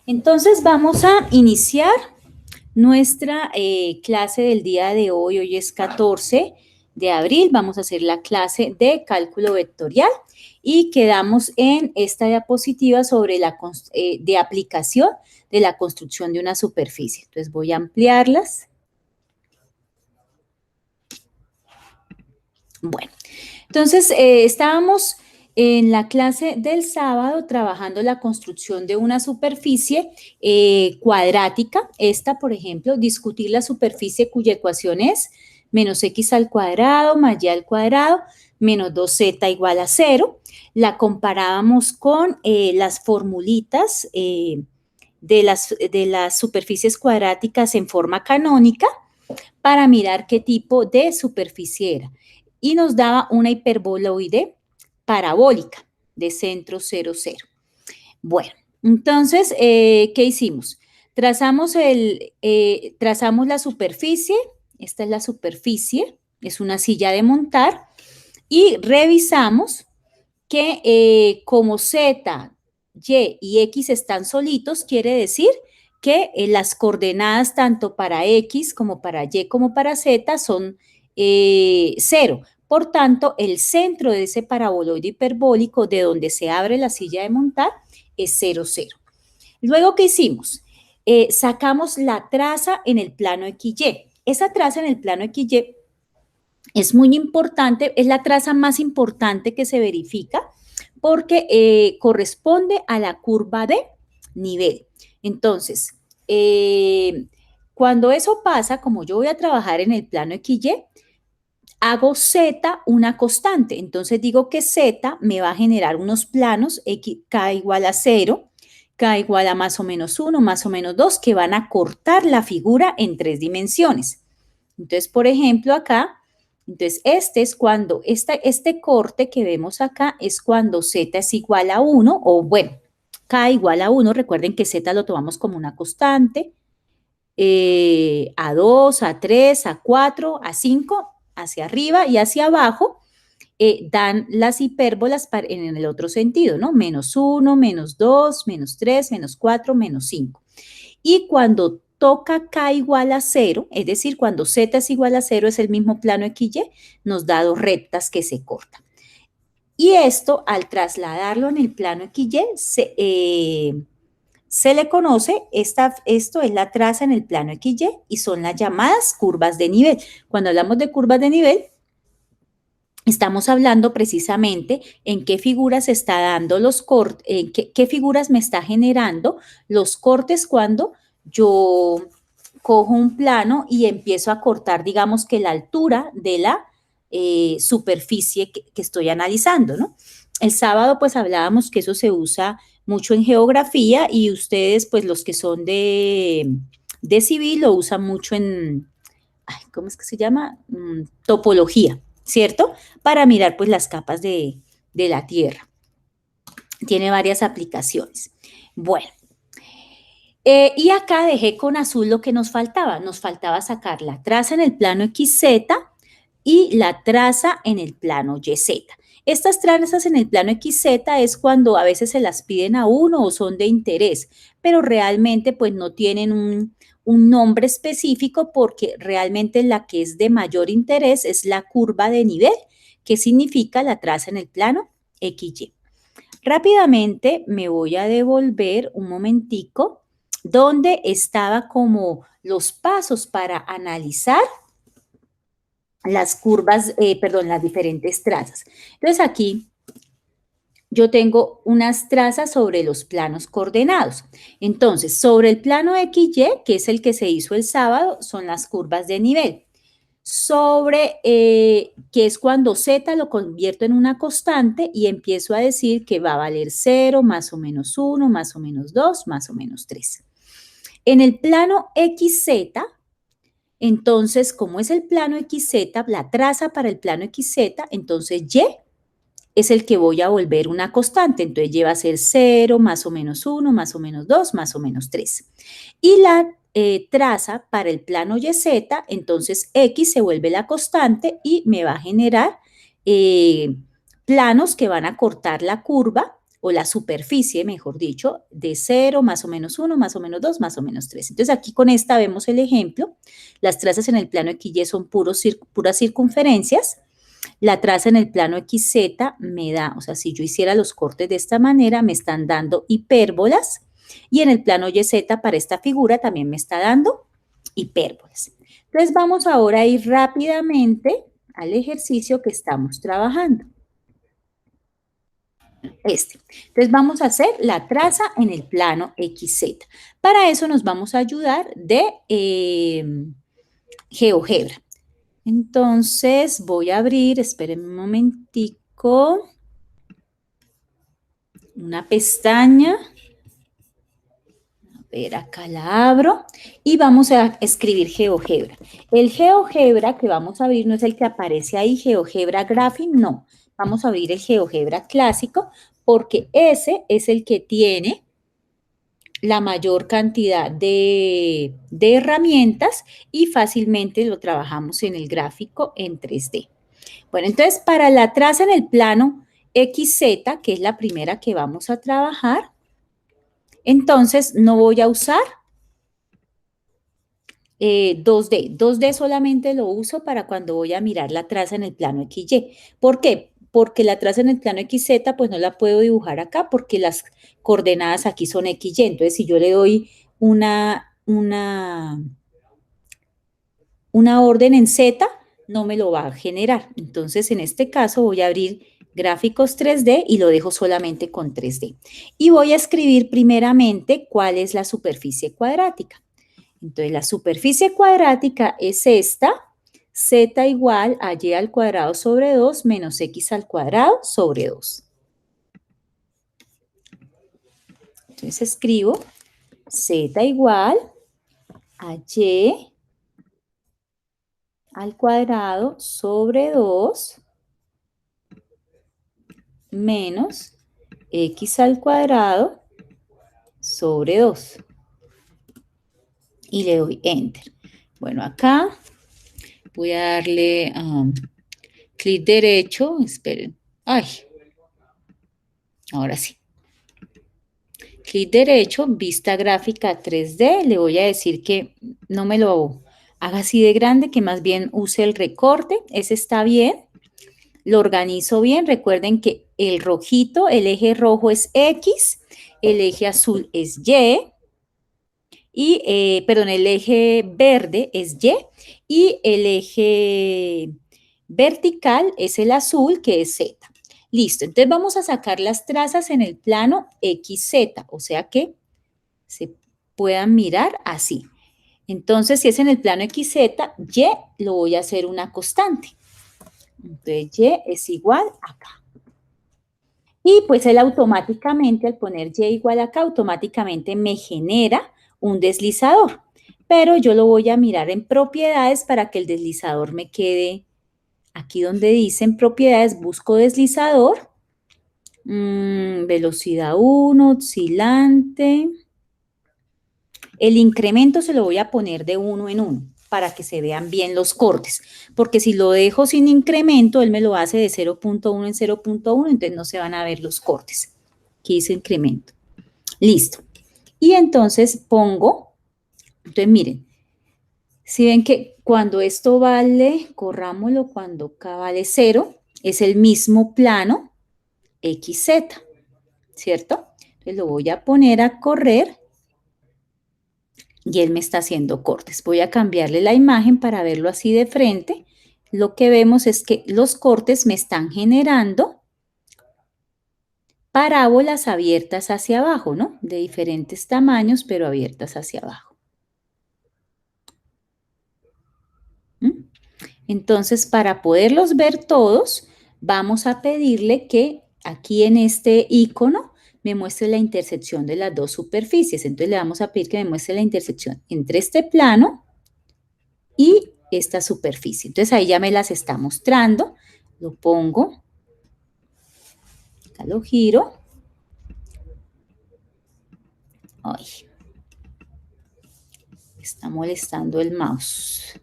Entonces vamos a iniciar nuestra clase del día de hoy. Hoy es 14 de abril. Vamos a hacer la clase de cálculo vectorial y quedamos en esta diapositiva sobre la de aplicación de la construcción de una superficie. Entonces voy a ampliarlas. Bueno, entonces estábamos en la clase del sábado trabajando la construcción de una superficie cuadrática. Esta, por ejemplo, discutir la superficie cuya ecuación es menos x al cuadrado más y al cuadrado menos 2z igual a 0. La comparábamos con las formulitas de las superficies cuadráticas en forma canónica para mirar qué tipo de superficie era. Y nos daba una hiperboloide parabólica de centro 0, 0. Bueno, entonces, ¿qué hicimos? Trazamos la superficie, esta es la superficie, es una silla de montar, y revisamos que como Z, Y y X están solitos, quiere decir que las coordenadas tanto para X como para Y como para Z son 0. Por tanto, el centro de ese paraboloide hiperbólico de donde se abre la silla de montar es 0, 0. Luego, ¿qué hicimos? Sacamos la traza en el plano XY. Esa traza en el plano XY es muy importante, es la traza más importante que se verifica porque corresponde a la curva de nivel. Entonces, cuando eso pasa, como yo voy a trabajar en el plano XY, hago Z una constante. Entonces digo que Z me va a generar unos planos X, K igual a 0, K igual a más o menos 1, más o menos 2, que van a cortar la figura en 3 dimensiones. Entonces, por ejemplo, acá, entonces este es cuando, este corte que vemos acá es cuando Z es igual a 1, o bueno, K igual a 1, recuerden que Z lo tomamos como una constante, a 2, a 3, a 4, a 5, hacia arriba y hacia abajo, dan las hipérbolas en el otro sentido, ¿no? Menos 1, menos 2, menos 3, menos 4, menos 5. Y cuando toca K igual a 0, es decir, cuando Z es igual a 0, es el mismo plano XY, nos da dos rectas que se cortan. Y esto, al trasladarlo en el plano XY, se le conoce, esto es la traza en el plano XY y son las llamadas curvas de nivel. Cuando hablamos de curvas de nivel, estamos hablando precisamente en qué figuras está dando los cortes, en qué figuras me está generando los cortes cuando yo cojo un plano y empiezo a cortar, digamos que la altura de la superficie que estoy analizando, ¿no? El sábado pues hablábamos que eso se usa mucho en geografía y ustedes pues los que son de civil lo usan mucho en, ¿cómo es que se llama? Topología, ¿cierto? Para mirar pues las capas de la Tierra. Tiene varias aplicaciones. Bueno, y acá dejé con azul lo que nos faltaba. Nos faltaba sacar la traza en el plano XZ y la traza en el plano YZ. Estas trazas en el plano XZ es cuando a veces se las piden a uno o son de interés, pero realmente pues no tienen un nombre específico porque realmente la que es de mayor interés es la curva de nivel, que significa la traza en el plano XY. Rápidamente me voy a devolver un momentico donde estaba como los pasos para analizar las curvas, las diferentes trazas. Entonces aquí yo tengo unas trazas sobre los planos coordenados. Entonces, sobre el plano XY, que es el que se hizo el sábado, son las curvas de nivel. Sobre, que es cuando Z lo convierto en una constante y empiezo a decir que va a valer 0, más o menos 1, más o menos 2, más o menos 3. En el plano XZ, entonces, como es el plano XZ, la traza para el plano XZ, entonces Y es el que voy a volver una constante. Entonces, Y va a ser 0, más o menos 1, más o menos 2, más o menos 3. Y la traza para el plano YZ, entonces X se vuelve la constante y me va a generar planos que van a cortar la curva o la superficie, mejor dicho, de 0, más o menos 1, más o menos 2, más o menos 3. Entonces aquí con esta vemos el ejemplo. Las trazas en el plano XY son puras circunferencias. La traza en el plano XZ me da, o sea, si yo hiciera los cortes de esta manera, me están dando hipérbolas. Y en el plano YZ para esta figura también me está dando hipérbolas. Entonces vamos ahora a ir rápidamente al ejercicio que estamos trabajando. Entonces vamos a hacer la traza en el plano XZ. Para eso nos vamos a ayudar de GeoGebra. Entonces voy a abrir, espérenme un momentico, una pestaña. A ver, acá la abro y vamos a escribir GeoGebra. El GeoGebra que vamos a abrir no es el que aparece ahí, GeoGebra Graphing, no. Vamos a abrir el GeoGebra clásico porque ese es el que tiene la mayor cantidad de herramientas y fácilmente lo trabajamos en el gráfico en 3D. Bueno, entonces para la traza en el plano XZ, que es la primera que vamos a trabajar, entonces no voy a usar 2D. 2D solamente lo uso para cuando voy a mirar la traza en el plano XY. ¿Por qué? Porque la traza en el plano XZ pues no la puedo dibujar acá porque las coordenadas aquí son XY. Entonces si yo le doy una orden en Z, no me lo va a generar. Entonces en este caso voy a abrir gráficos 3D y lo dejo solamente con 3D. Y voy a escribir primeramente cuál es la superficie cuadrática. Entonces, la superficie cuadrática es esta, z igual a y al cuadrado sobre 2 menos x al cuadrado sobre 2. Entonces, escribo z igual a y al cuadrado sobre 2 menos x al cuadrado sobre 2. Y le doy Enter. Bueno, acá voy a darle clic derecho. Esperen. Ay, ahora sí. Clic derecho, vista gráfica 3D. Le voy a decir que no me lo haga así de grande, que más bien use el recorte. Ese está bien. Lo organizo bien. Recuerden que el rojito, el eje rojo es X, el eje azul es Y, perdón, el eje verde es Y el eje vertical es el azul, que es Z. Listo, entonces vamos a sacar las trazas en el plano XZ, o sea que se puedan mirar así. Entonces, si es en el plano XZ, Y lo voy a hacer una constante. Entonces, Y es igual acá. Y pues él automáticamente, al poner Y igual acá, automáticamente me genera un deslizador. Pero yo lo voy a mirar en propiedades para que el deslizador me quede aquí donde dicen propiedades, busco deslizador, velocidad 1, oscilante. El incremento se lo voy a poner de 1 en 1 para que se vean bien los cortes, porque si lo dejo sin incremento, él me lo hace de 0.1 en 0.1, entonces no se van a ver los cortes. Aquí dice incremento. Listo. Y entonces pongo, entonces miren, si ven que cuando esto vale, corrámoslo, cuando K vale 0, es el mismo plano XZ, ¿cierto? Entonces lo voy a poner a correr y él me está haciendo cortes. Voy a cambiarle la imagen para verlo así de frente. Lo que vemos es que los cortes me están generando parábolas abiertas hacia abajo, ¿no? De diferentes tamaños, pero abiertas hacia abajo. Entonces, para poderlos ver todos, vamos a pedirle que aquí en este icono me muestre la intersección de las dos superficies. Entonces, le vamos a pedir que me muestre la intersección entre este plano y esta superficie. Entonces, ahí ya me las está mostrando. Lo pongo, acá lo giro. Ay, está molestando el mouse.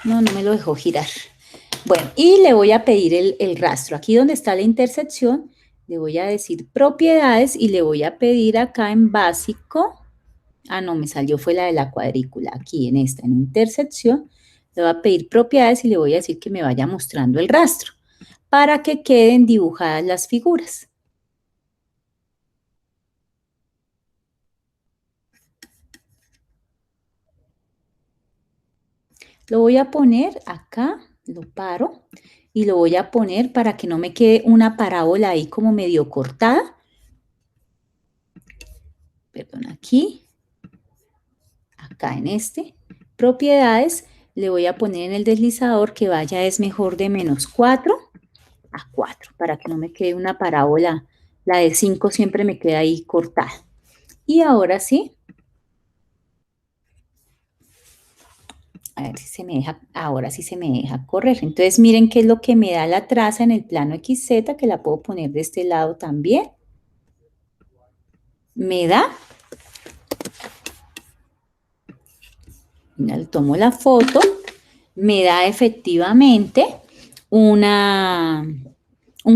No, no me lo dejó girar. Bueno, y le voy a pedir el rastro. Aquí donde está la intersección, le voy a decir propiedades y le voy a pedir acá en básico. Ah, no, me salió fue la de la cuadrícula. Aquí en esta, en intersección, le voy a pedir propiedades y le voy a decir que me vaya mostrando el rastro para que queden dibujadas las figuras. Lo voy a poner acá, lo paro y lo voy a poner para que no me quede una parábola ahí como medio cortada. Perdón, aquí, acá en este, propiedades, le voy a poner en el deslizador que vaya es mejor de -4 a 4, para que no me quede una parábola, la de 5 siempre me queda ahí cortada. Y ahora sí, a ver si se me deja, ahora sí se me deja correr. Entonces miren qué es lo que me da la traza en el plano XZ, que la puedo poner de este lado también. Me da, mira, tomo la foto, me da efectivamente un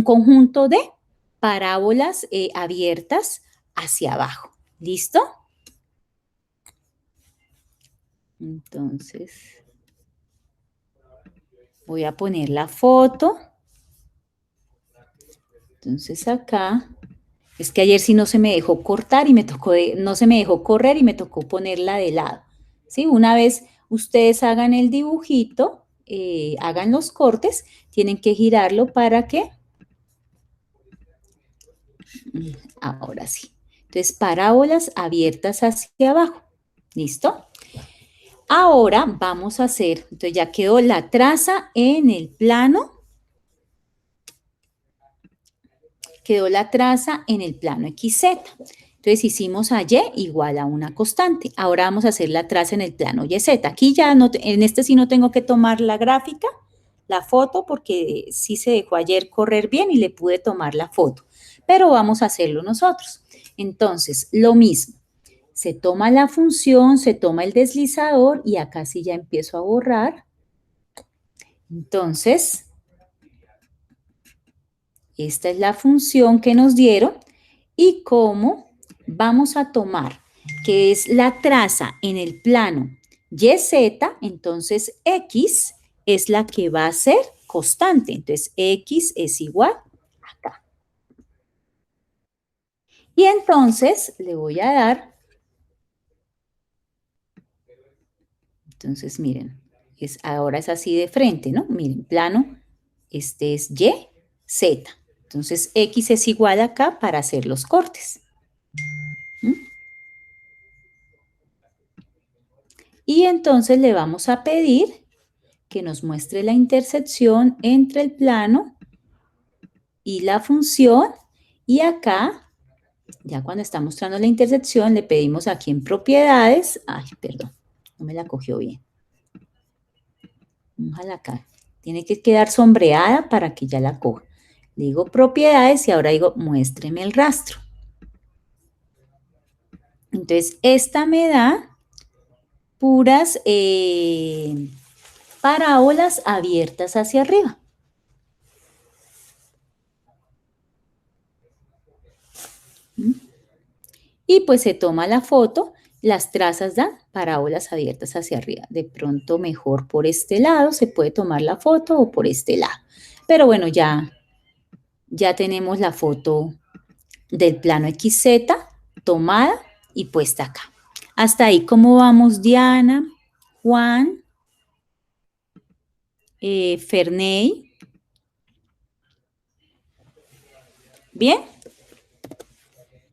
conjunto de parábolas abiertas hacia abajo. ¿Listo? Entonces, voy a poner la foto. Entonces acá, es que ayer sí no se me dejó cortar y me tocó, no se me dejó correr y me tocó ponerla de lado. ¿Sí? Una vez ustedes hagan el dibujito, hagan los cortes, tienen que girarlo para que, ahora sí. Entonces, parábolas abiertas hacia abajo. ¿Listo? Ahora vamos a hacer, entonces ya quedó la traza en el plano. Quedó la traza en el plano XZ. Entonces hicimos a Y igual a una constante. Ahora vamos a hacer la traza en el plano YZ. Aquí ya no, en este sí no tengo que tomar la gráfica, la foto, porque sí se dejó ayer correr bien y le pude tomar la foto. Pero vamos a hacerlo nosotros. Entonces, lo mismo. Se toma la función, se toma el deslizador y acá sí ya empiezo a borrar. Entonces, esta es la función que nos dieron y cómo vamos a tomar, que es la traza en el plano YZ, entonces X es la que va a ser constante. Entonces, X es igual acá. Y entonces le voy a dar, entonces miren, ahora es así de frente, ¿no? Miren, plano, este es Y, Z. Entonces, X es igual acá para hacer los cortes. ¿Mm? Y entonces le vamos a pedir que nos muestre la intersección entre el plano y la función. Y acá, ya cuando está mostrando la intersección, le pedimos aquí en propiedades, ay, perdón, no me la cogió bien. Ojalá acá. Tiene que quedar sombreada para que ya la coja. Le digo propiedades y ahora digo muéstreme el rastro. Entonces, esta me da puras parábolas abiertas hacia arriba. Y pues se toma la foto, las trazas dan parábolas abiertas hacia arriba. De pronto mejor por este lado se puede tomar la foto o por este lado. Pero bueno, ya tenemos la foto del plano XZ tomada y puesta acá. Hasta ahí, ¿cómo vamos, Diana, Juan, Ferney? ¿Bien?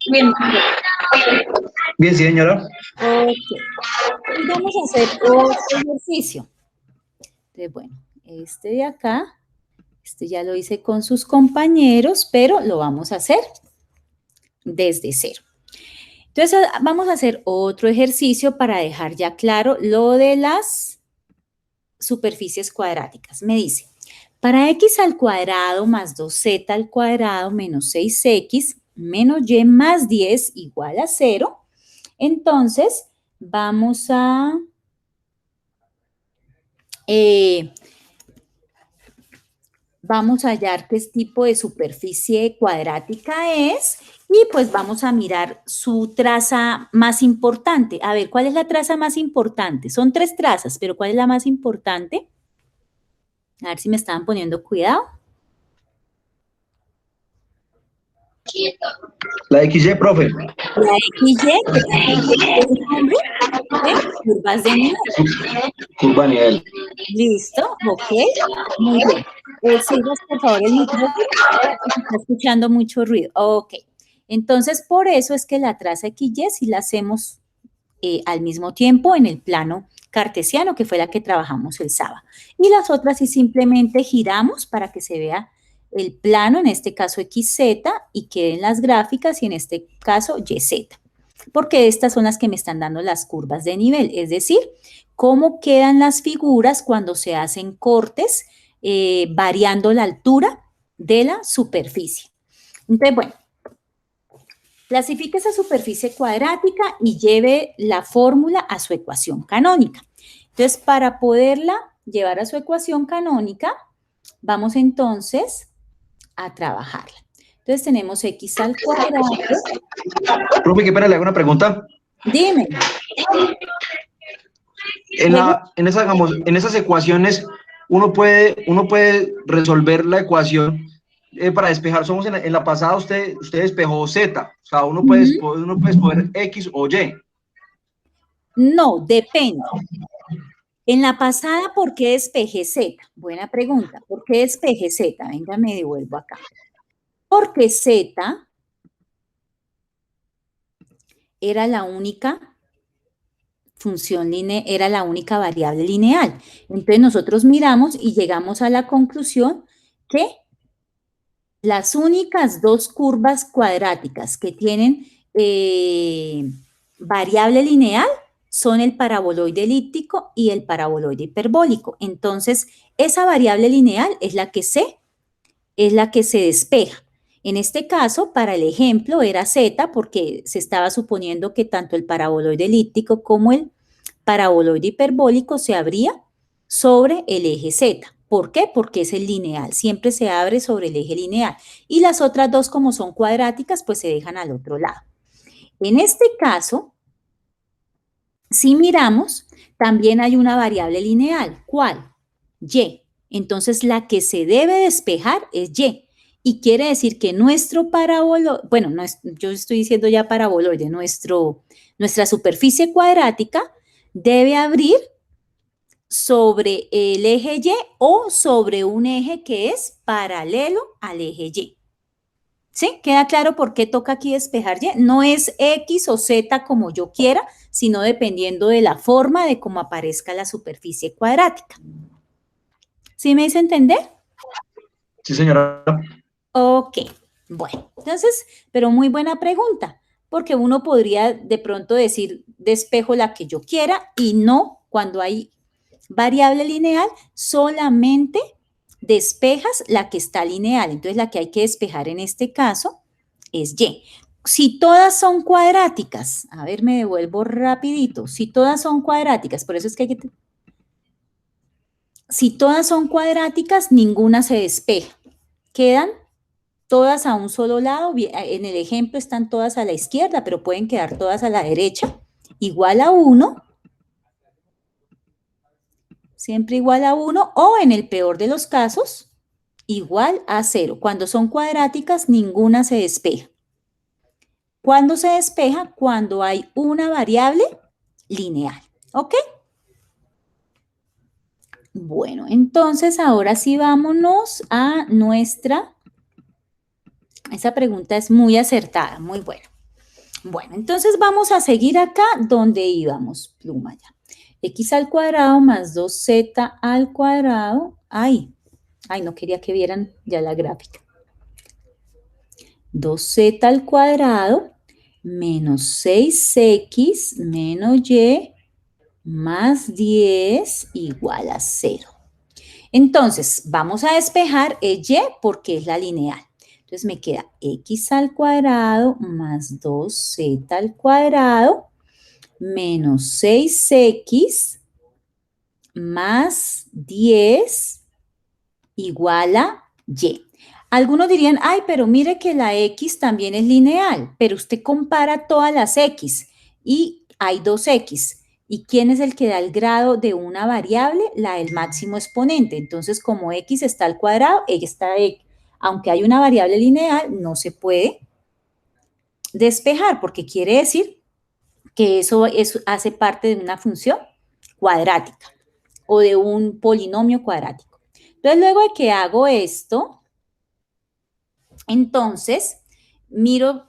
Bien. Bien, sí, señora. Ok. Y vamos a hacer otro ejercicio. Entonces, bueno, este de acá, este ya lo hice con sus compañeros, pero lo vamos a hacer desde cero. Entonces, vamos a hacer otro ejercicio para dejar ya claro lo de las superficies cuadráticas. Me dice, para x al cuadrado más 2z al cuadrado menos 6x menos y más 10 igual a 0, entonces vamos a vamos a hallar qué tipo de superficie cuadrática es y pues vamos a mirar su traza más importante. A ver, ¿cuál es la traza más importante? Son 3 trazas, pero ¿cuál es la más importante? A ver si me estaban poniendo cuidado. La XY, profe. La XY, que es el nombre de curvas de nivel. Curva a nivel. Listo, ok, muy bien. Sigas, por favor, el micrófono, se está escuchando mucho ruido. Ok, entonces por eso es que la traza XY si la hacemos al mismo tiempo en el plano cartesiano, que fue la que trabajamos el sábado. Y las otras sí simplemente giramos para que se vea el plano, en este caso XZ, y queden las gráficas, y en este caso YZ. Porque estas son las que me están dando las curvas de nivel, es decir, cómo quedan las figuras cuando se hacen cortes variando la altura de la superficie. Entonces, bueno, clasifique esa superficie cuadrática y lleve la fórmula a su ecuación canónica. Entonces, para poderla llevar a su ecuación canónica, vamos entonces a trabajarla. Entonces, tenemos x al cuadrado. Profe, qué pena, le hago una pregunta. Dime. En esas ecuaciones, uno puede resolver la ecuación para despejar. Somos en la pasada, usted despejó Z. O sea, uno puede escoger X o Y. No, depende. En la pasada, ¿por qué despejé Z? Buena pregunta. ¿Por qué despejé Z? Venga, me devuelvo acá. Porque Z era la única función lineal, era la única variable lineal. Entonces nosotros miramos y llegamos a la conclusión que las únicas 2 curvas cuadráticas que tienen variable lineal son el paraboloide elíptico y el paraboloide hiperbólico. Entonces, esa variable lineal es la que se despeja. En este caso, para el ejemplo, era Z, porque se estaba suponiendo que tanto el paraboloide elíptico como el paraboloide hiperbólico se abría sobre el eje Z. ¿Por qué? Porque es el lineal, siempre se abre sobre el eje lineal. Y las otras 2, como son cuadráticas, pues se dejan al otro lado. En este caso, si miramos, también hay una variable lineal. ¿Cuál? Y. Entonces, la que se debe despejar es Y. Y quiere decir que nuestro paraboloide, bueno, yo estoy diciendo ya paraboloide, nuestra superficie cuadrática debe abrir sobre el eje Y o sobre un eje que es paralelo al eje Y. ¿Sí? ¿Queda claro por qué toca aquí despejar Y? No es X o Z como yo quiera, sino dependiendo de la forma de cómo aparezca la superficie cuadrática. ¿Sí me hice entender? Sí, señora. Ok, bueno, entonces, pero muy buena pregunta, porque uno podría de pronto decir despejo la que yo quiera y no, cuando hay variable lineal, solamente despejas la que está lineal. Entonces, la que hay que despejar en este caso es Y. Si todas son cuadráticas, a ver, me devuelvo rapidito, si todas son cuadráticas, por eso es que hay que... Si todas son cuadráticas, ninguna se despeja. Quedan todas a un solo lado. En el ejemplo están todas a la izquierda, pero pueden quedar todas a la derecha. Igual a 1. Siempre igual a 1. O en el peor de los casos, igual a 0. Cuando son cuadráticas, ninguna se despeja. ¿Cuándo se despeja? Cuando hay una variable lineal. ¿Ok? Bueno, entonces ahora sí vámonos a nuestra... Esa pregunta es muy acertada, muy buena. Bueno, entonces vamos a seguir acá donde íbamos, pluma ya. X al cuadrado más 2z al cuadrado. Ay, no quería que vieran ya la gráfica. 2z al cuadrado menos 6x menos y más 10 igual a 0. Entonces, vamos a despejar el y porque es la lineal. Entonces, me queda x al cuadrado más 2z al cuadrado menos 6x más 10 igual a y. Algunos dirían, ay, pero mire que la x también es lineal, pero usted compara todas las x y hay dos x. ¿Y quién es el que da el grado de una variable? La del máximo exponente. Entonces, como x está al cuadrado, ella está x. Aunque hay una variable lineal, no se puede despejar, porque quiere decir que eso hace parte de una función cuadrática o de un polinomio cuadrático. Entonces, luego de que hago esto, entonces miro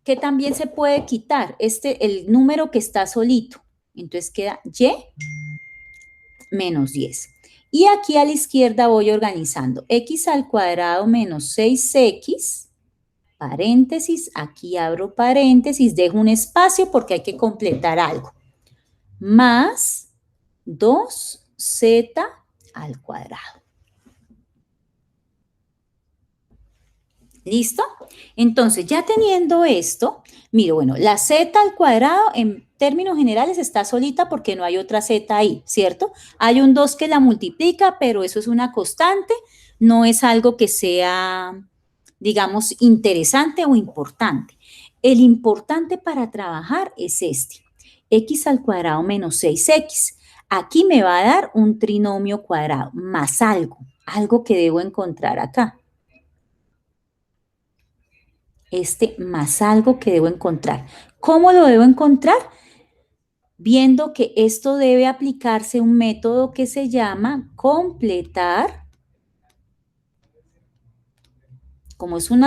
que también se puede quitar el número que está solito. Entonces queda y menos 10. Y aquí a la izquierda voy organizando x al cuadrado menos 6x, paréntesis, aquí abro paréntesis, dejo un espacio porque hay que completar algo, más 2z al cuadrado. ¿Listo? Entonces, ya teniendo esto, mire, bueno, la z al cuadrado en términos generales está solita porque no hay otra z ahí, ¿cierto? Hay un 2 que la multiplica, pero eso es una constante, no es algo que sea, digamos, interesante o importante. El importante para trabajar es este, x al cuadrado menos 6x. Aquí me va a dar un trinomio cuadrado más algo que debo encontrar acá. Más algo que debo encontrar. ¿Cómo lo debo encontrar? Viendo que esto debe aplicarse un método que se llama completar. Como son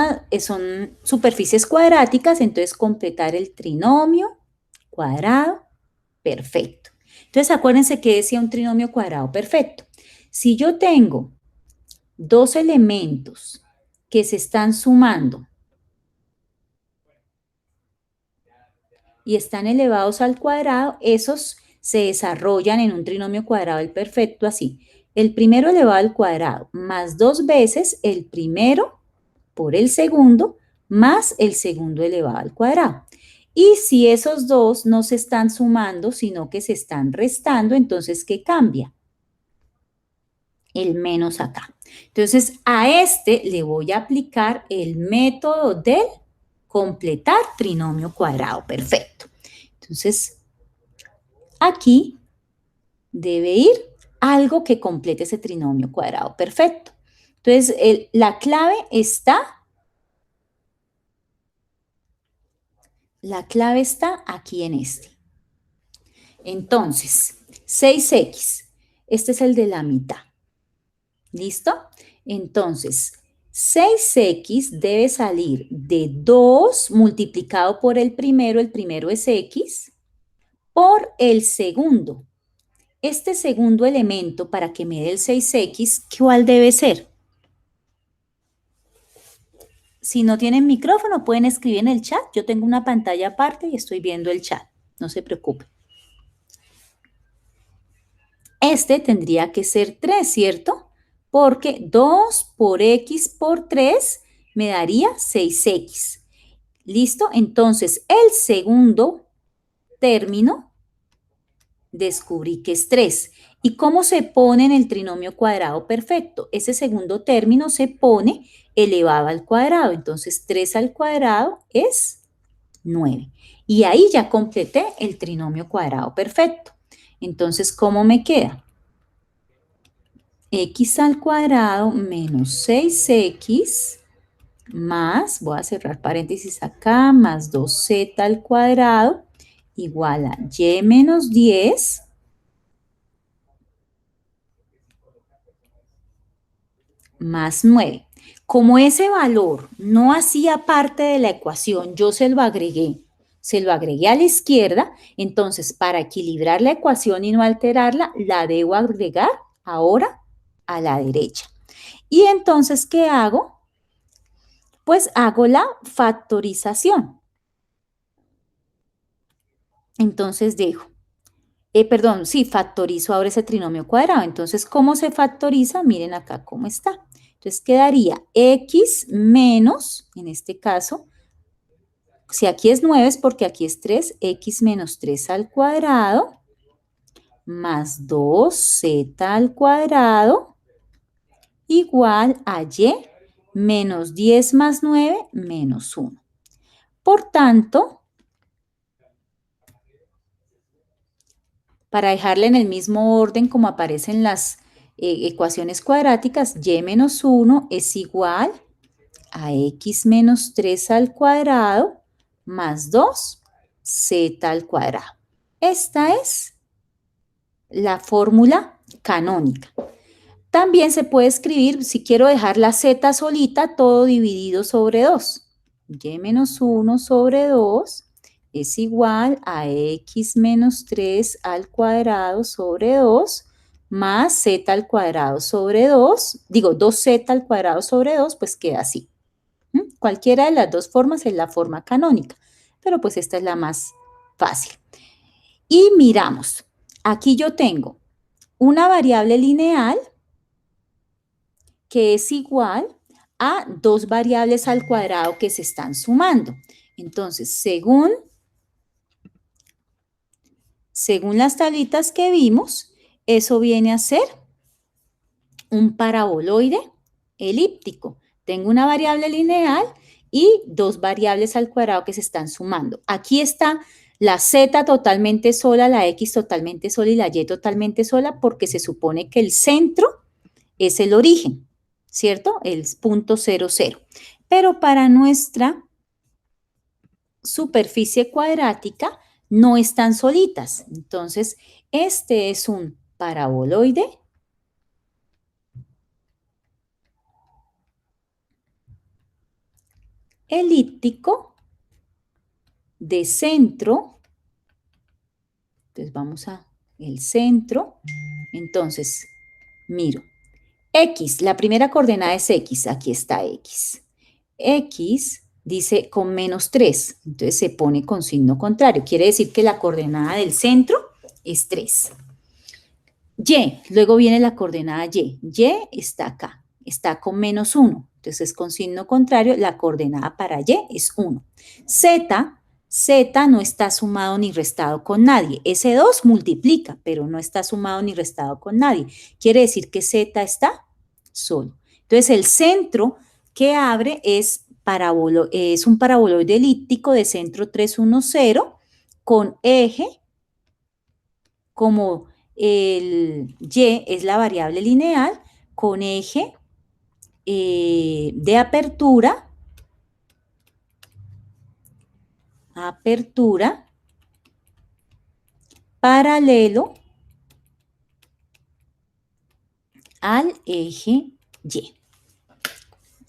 superficies cuadráticas, entonces completar el trinomio cuadrado perfecto. Entonces acuérdense que decía un trinomio cuadrado perfecto. Si yo tengo dos elementos que se están sumando y están elevados al cuadrado, esos se desarrollan en un trinomio cuadrado del perfecto así. El primero elevado al cuadrado más 2 veces el primero por el segundo más el segundo elevado al cuadrado. Y si esos dos no se están sumando, sino que se están restando, entonces, ¿qué cambia? El menos acá. Entonces, a este le voy a aplicar el método del completar trinomio cuadrado perfecto. Entonces, aquí debe ir algo que complete ese trinomio cuadrado perfecto. Entonces, la clave está aquí en este. Entonces, 6x, este es el de la mitad. ¿Listo? Entonces, 6x debe salir de 2 multiplicado por el primero es x, por el segundo. Este segundo elemento, para que me dé el 6x, ¿cuál debe ser? Si no tienen micrófono, pueden escribir en el chat. Yo tengo una pantalla aparte y estoy viendo el chat. No se preocupen. Este tendría que ser 3, ¿cierto? Porque 2 por x por 3 me daría 6x. ¿Listo? Entonces, el segundo término descubrí que es 3. ¿Y cómo se pone en el trinomio cuadrado perfecto? Ese segundo término se pone elevado al cuadrado. Entonces, 3 al cuadrado es 9. Y ahí ya completé el trinomio cuadrado perfecto. Entonces, ¿cómo me queda? X al cuadrado menos 6x más, voy a cerrar paréntesis acá, más 2z al cuadrado igual a y menos 10 más 9. Como ese valor no hacía parte de la ecuación, yo se lo agregué a la izquierda, entonces para equilibrar la ecuación y no alterarla, la debo agregar ahora a la derecha. Y entonces, ¿qué hago? Pues hago la factorización. Entonces dejo, factorizo ahora ese trinomio cuadrado. Entonces, ¿cómo se factoriza? Miren acá cómo está. Entonces quedaría x menos, en este caso, si aquí es 9 es porque aquí es 3, x menos 3 al cuadrado más 2z al cuadrado igual a y menos 10 más 9 menos 1. Por tanto, para dejarle en el mismo orden como aparecen las ecuaciones cuadráticas, y menos 1 es igual a x menos 3 al cuadrado más 2z al cuadrado. Esta es la fórmula canónica. También se puede escribir, si quiero dejar la z solita, todo dividido sobre 2. Y menos 1 sobre 2 es igual a x menos 3 al cuadrado sobre 2 más z al cuadrado sobre 2, digo 2z al cuadrado sobre 2, pues queda así. Cualquiera de las dos formas es la forma canónica, pero pues esta es la más fácil. Y miramos, aquí yo tengo una variable lineal que es igual a dos variables al cuadrado que se están sumando. Entonces, según las tablitas que vimos, eso viene a ser un paraboloide elíptico. Tengo una variable lineal y dos variables al cuadrado que se están sumando. Aquí está la z totalmente sola, la x totalmente sola y la y totalmente sola porque se supone que el centro es el origen, ¿cierto? El punto 0, 0. Pero para nuestra superficie cuadrática no están solitas. Entonces, este es un paraboloide elíptico de centro. Entonces, vamos a el centro. Entonces, miro. X, la primera coordenada es X. Aquí está X. X dice con menos 3. Entonces, se pone con signo contrario. Quiere decir que la coordenada del centro es 3. Y, luego viene la coordenada Y. Y está acá, está con menos 1. Entonces, con signo contrario, la coordenada para Y es 1. Z no está sumado ni restado con nadie. Ese 2 multiplica, pero no está sumado ni restado con nadie. Quiere decir que Z está solo. Entonces, el centro que abre es un paraboloide elíptico de centro 3, 1, 0 con eje como el y es la variable lineal con eje de apertura paralelo al eje Y.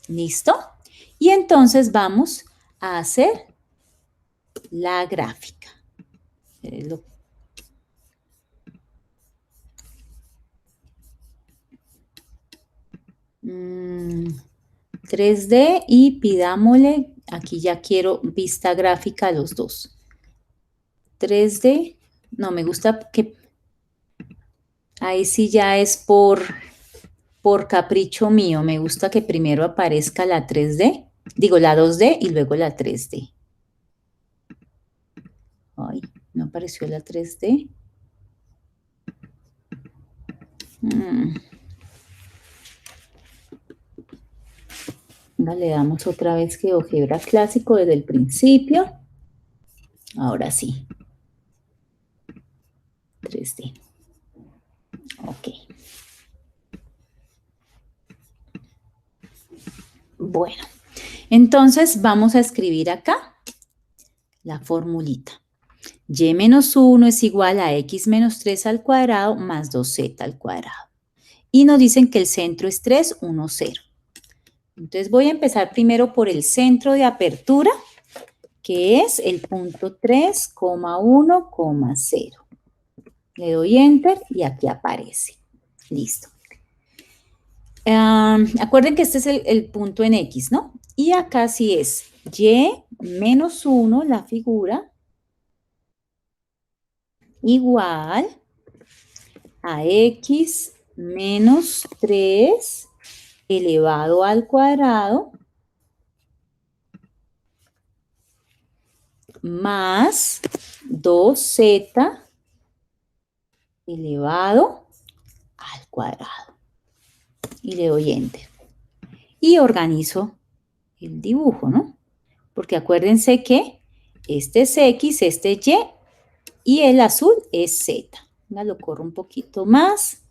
¿Listo? Y entonces vamos a hacer la gráfica. 3D y pidámosle, aquí ya quiero vista gráfica a los dos. 3D, no, me gusta que, ahí sí ya es por capricho mío, me gusta que primero aparezca la 3D, digo la 2D y luego la 3D. Ay, no apareció la 3D. Le damos otra vez GeoGebra clásico desde el principio. Ahora sí. 3D. Ok. Bueno, entonces vamos a escribir acá la formulita. Y menos 1 es igual a x menos 3 al cuadrado más 2z al cuadrado. Y nos dicen que el centro es 3, 1, 0. Entonces voy a empezar primero por el centro de apertura, que es el punto 3,1, 0. Le doy Enter y aquí aparece. Listo. Acuerden que este es el punto en X, ¿no? Y acá sí es Y menos 1, la figura, igual a X menos 3 elevado al cuadrado más 2z elevado al cuadrado. Y le doy Enter. Y organizo el dibujo, ¿no? Porque acuérdense que este es X, este es Y y el azul es Z. Lo corro un poquito más.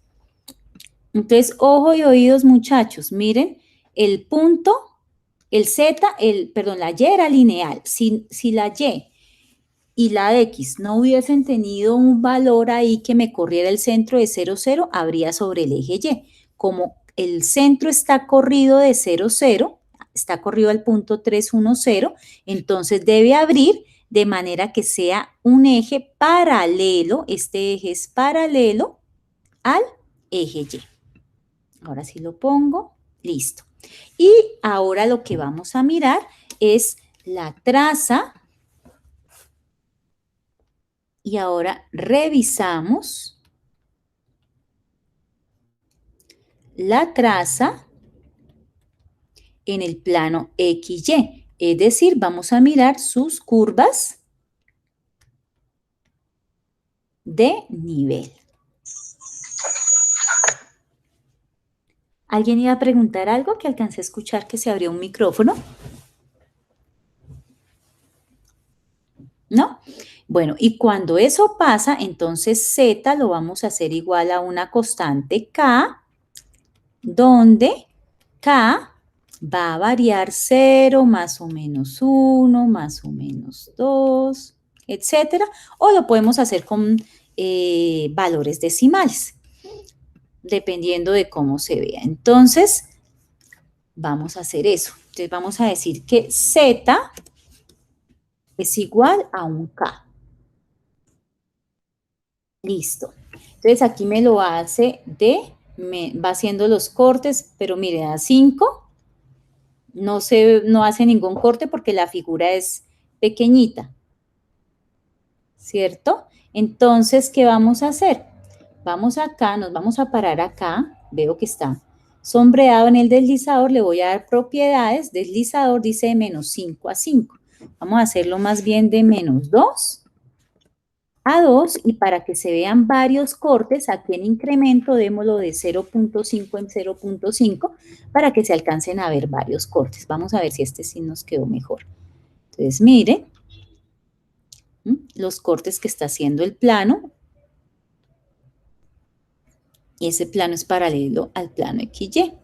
Entonces, ojo y oídos, muchachos. Miren, el punto, el Z, perdón, la Y era lineal. Si la Y la X no hubiesen tenido un valor ahí que me corriera el centro de 0, 0, habría sobre el eje Y. Como el centro está corrido de 0, 0, está corrido al punto 3, 1, 0, entonces debe abrir de manera que sea un eje paralelo, este eje es paralelo al eje Y. Ahora sí lo pongo, listo. Y ahora lo que vamos a mirar es la traza. Y ahora revisamos la traza en el plano XY. Es decir, vamos a mirar sus curvas de nivel. ¿Alguien iba a preguntar algo? Que alcancé a escuchar que se abrió un micrófono. ¿No? Bueno, y cuando eso pasa, entonces Z lo vamos a hacer igual a una constante K, donde K va a variar 0, más o menos 1, más o menos 2, etcétera. O lo podemos hacer con valores decimales, dependiendo de cómo se vea. Entonces, vamos a hacer eso. Entonces, vamos a decir que Z es igual a un K. Listo. Entonces, aquí me lo hace va haciendo los cortes, pero mire, a 5 no hace ningún corte porque la figura es pequeñita, ¿cierto? Entonces, ¿qué vamos a hacer? Vamos acá, nos vamos a parar acá, veo que está sombreado en el deslizador, le voy a dar propiedades, deslizador dice de menos 5 a 5. Vamos a hacerlo más bien de menos 2 a 2 y para que se vean varios cortes, aquí en incremento démoslo de 0.5 en 0.5 para que se alcancen a ver varios cortes. Vamos a ver si este sí nos quedó mejor. Entonces, miren los cortes que está haciendo el plano. Y ese plano es paralelo al plano XY.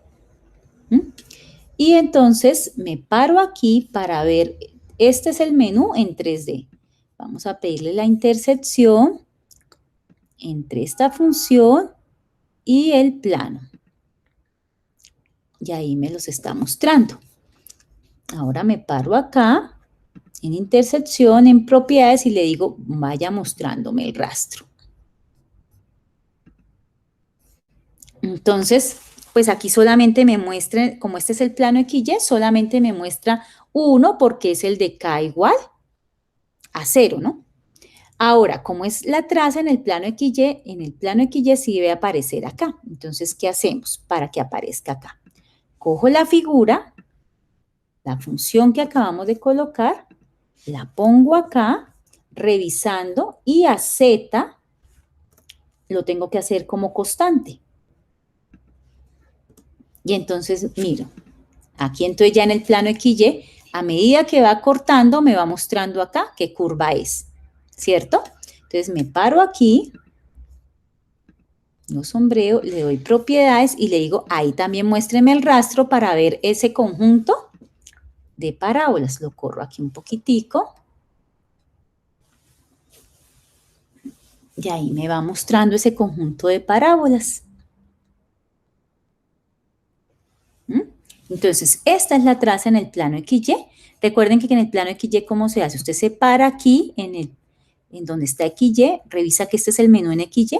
Y entonces me paro aquí para ver, este es el menú en 3D. Vamos a pedirle la intersección entre esta función y el plano. Y ahí me los está mostrando. Ahora me paro acá, en intersección, en propiedades, y le digo, vaya mostrándome el rastro. Entonces, pues aquí solamente me muestra, como este es el plano XY, solamente me muestra 1 porque es el de K igual a 0, ¿no? Ahora, como es la traza en el plano XY sí debe aparecer acá. Entonces, ¿qué hacemos para que aparezca acá? Cojo la figura, la función que acabamos de colocar, la pongo acá, revisando, y a Z lo tengo que hacer como constante. Y entonces, miro, aquí entonces ya en el plano XY, a medida que va cortando, me va mostrando acá qué curva es, ¿cierto? Entonces me paro aquí, lo sombreo, le doy propiedades y le digo, ahí también muéstreme el rastro para ver ese conjunto de parábolas. Lo corro aquí un poquitico. Y ahí me va mostrando ese conjunto de parábolas. Entonces, esta es la traza en el plano XY. Recuerden que en el plano XY, ¿cómo se hace? Usted se para aquí, en donde está XY, revisa que este es el menú en XY,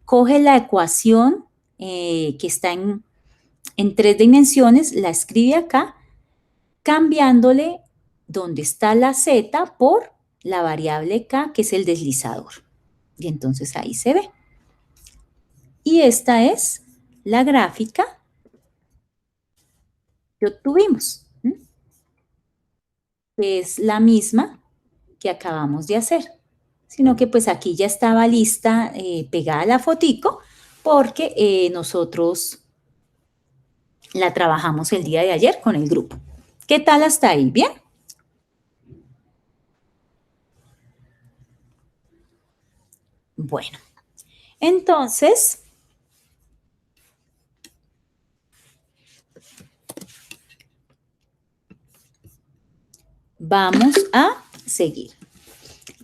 coge la ecuación que está en 3 dimensiones, la escribe acá, cambiándole donde está la Z por la variable K, que es el deslizador. Y entonces ahí se ve. Y esta es la gráfica que obtuvimos, que es la misma que acabamos de hacer. sino que pues aquí ya estaba lista, pegada la fotico, porque nosotros la trabajamos el día de ayer con el grupo. ¿Qué tal hasta ahí? ¿Bien? Bueno, entonces vamos a seguir.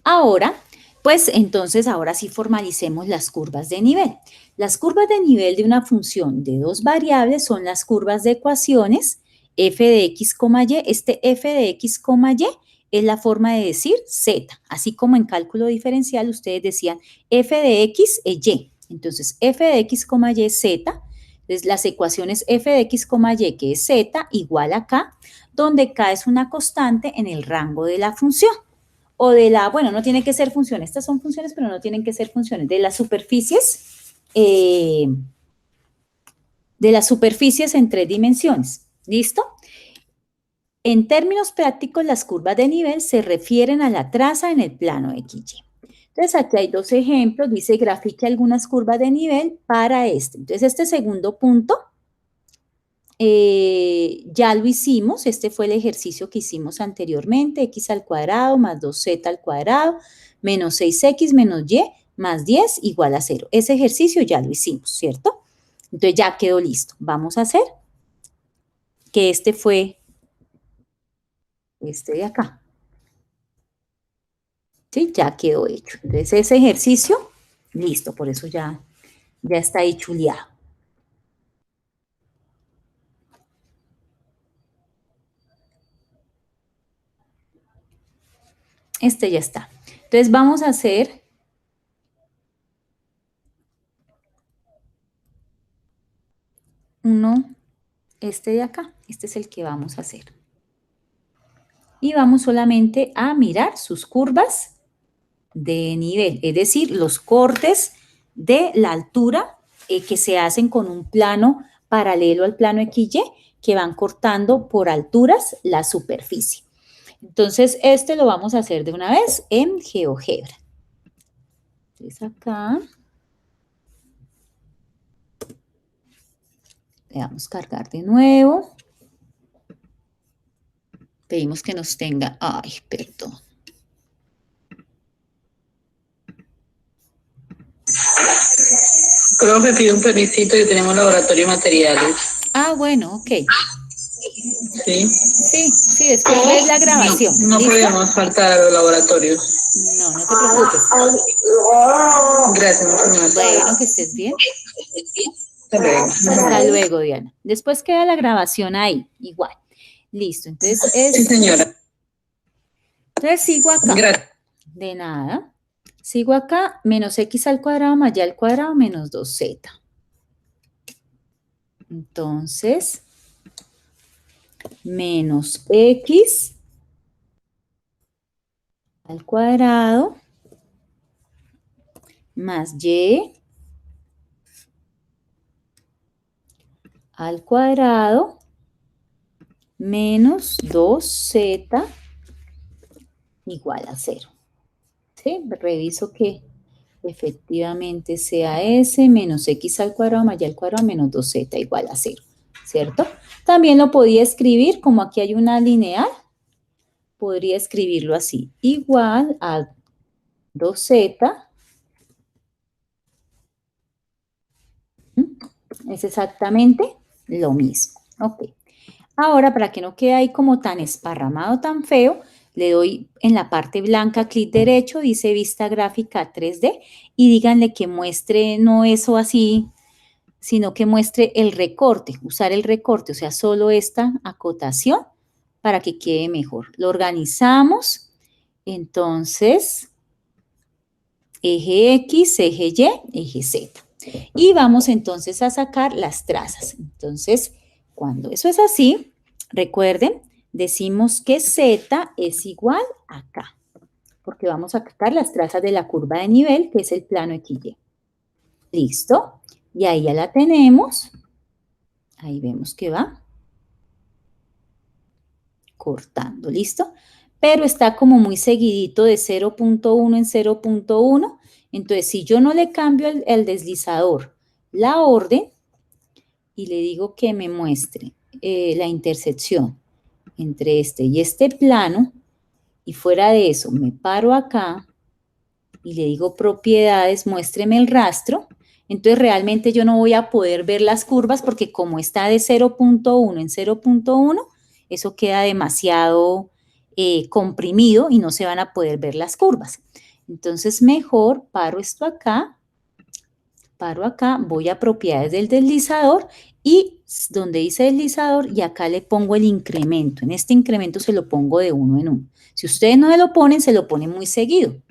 Ahora, pues entonces ahora sí formalicemos las curvas de nivel. Las curvas de nivel de una función de dos variables son las curvas de ecuaciones f de x, y. Este f de x, y es la forma de decir z. Así como en cálculo diferencial ustedes decían f de x es y. Entonces f de x, y es z. Entonces las ecuaciones f de x, y que es z igual a k, donde k es una constante en el rango de la función. O de la, bueno, no tiene que ser funciones, estas son funciones, pero no tienen que ser funciones, de las superficies en tres dimensiones. ¿Listo? En términos prácticos, las curvas de nivel se refieren a la traza en el plano XY. Entonces, aquí hay dos ejemplos, dice grafique algunas curvas de nivel para este. Entonces, este segundo punto ya lo hicimos, este fue el ejercicio que hicimos anteriormente, x al cuadrado más 2z al cuadrado menos 6x menos y más 10 igual a 0. Ese ejercicio ya lo hicimos, ¿cierto? Entonces ya quedó listo. Vamos a hacer que este fue este de acá. ¿Sí? Ya quedó hecho. Entonces ese ejercicio, listo, por eso ya está ahí chuleado. Este ya está. Entonces vamos a hacer este de acá. Este es el que vamos a hacer. Y vamos solamente a mirar sus curvas de nivel, es decir, los cortes de la altura que se hacen con un plano paralelo al plano XY, que van cortando por alturas la superficie. Entonces, este lo vamos a hacer de una vez en GeoGebra. Entonces, acá le damos cargar de nuevo. Pedimos que nos tenga, ay, perdón. Creo que pide un permisito y tenemos laboratorio de materiales. Ah, bueno, ok. Sí. Sí, después ves la grabación. No podemos faltar a los laboratorios. No, no te preocupes. Gracias, muchas gracias. Bueno, que estés bien. Hasta luego. Hasta luego, Diana. Después queda la grabación ahí, igual. Listo, entonces es... Sí, señora. Entonces sigo acá. Gracias. De nada. Sigo acá, menos x al cuadrado más y al cuadrado menos 2z. Entonces, menos x al cuadrado más y al cuadrado menos 2z igual a 0. ¿Sí? Reviso que efectivamente sea S menos X al cuadrado más Y al cuadrado menos 2Z igual a 0, ¿cierto? También lo podía escribir, como aquí hay una lineal, podría escribirlo así, igual a 2Z, es exactamente lo mismo, ok. Ahora, para que no quede ahí como tan esparramado, tan feo, le doy en la parte blanca clic derecho, dice vista gráfica 3D, y díganle que muestre no eso así, sino que muestre el recorte, usar el recorte, o sea, solo esta acotación para que quede mejor. Lo organizamos, entonces, eje X, eje Y, eje Z. Y vamos entonces a sacar las trazas. Entonces, cuando eso es así, recuerden, decimos que Z es igual a K, porque vamos a sacar las trazas de la curva de nivel, que es el plano XY. ¿Listo? Y ahí ya la tenemos. Ahí vemos que va cortando, ¿listo? pero está como muy seguidito de 0.1 en 0.1. Entonces, si yo no le cambio el deslizador la orden y le digo que me muestre la intersección entre este y este plano, y fuera de eso me paro acá y le digo propiedades, muéstreme el rastro, entonces realmente yo no voy a poder ver las curvas porque como está de 0.1 en 0.1, eso queda demasiado comprimido y no se van a poder ver las curvas. Entonces mejor paro esto acá, voy a propiedades del deslizador y donde dice deslizador y acá le pongo el incremento. En este incremento se lo pongo de 1 en 1. Si ustedes no se lo ponen muy seguido.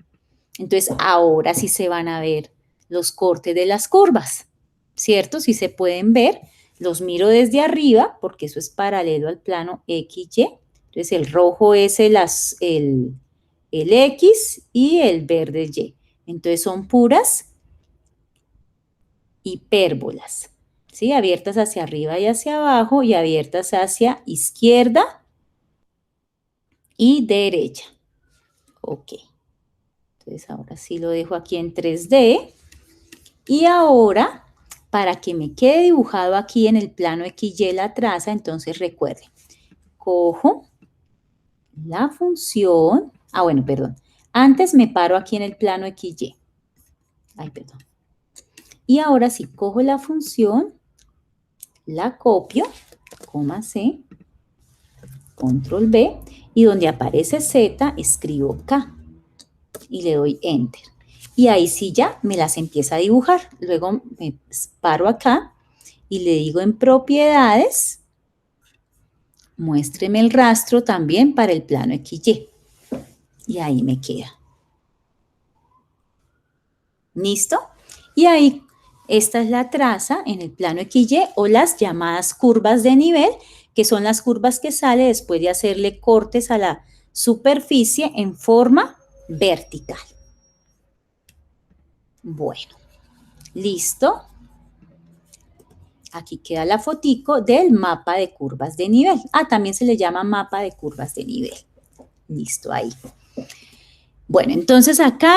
Entonces, ahora sí se van a ver los cortes de las curvas, ¿cierto? Si se pueden ver, los miro desde arriba, porque eso es paralelo al plano XY. Entonces, el rojo es el X y el verde el Y. Entonces, son puras hipérbolas, ¿sí? Abiertas hacia arriba y hacia abajo y abiertas hacia izquierda y derecha. Ok. Entonces, ahora sí lo dejo aquí en 3D. Y ahora, para que me quede dibujado aquí en el plano XY la traza, entonces recuerden, cojo la función, bueno, perdón, antes me paro aquí en el plano XY. Ay, perdón. Y ahora sí, cojo la función, la copio, coma C, control V, y donde aparece Z, escribo K y le doy Enter. Y ahí sí ya me las empieza a dibujar. Luego me paro acá y le digo en propiedades, muéstreme el rastro también para el plano XY. Y ahí me queda. ¿Listo? Y ahí, esta es la traza en el plano XY o las llamadas curvas de nivel, que son las curvas que sale después de hacerle cortes a la superficie en forma vertical. Bueno, listo. Aquí queda la fotico del mapa de curvas de nivel. También se le llama mapa de curvas de nivel. Listo, ahí. Bueno, entonces acá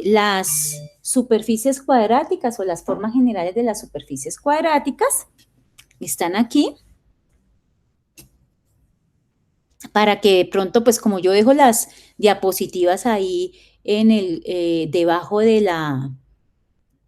las superficies cuadráticas o las formas generales de las superficies cuadráticas están aquí. Para que de pronto, pues como yo dejo las diapositivas ahí en debajo de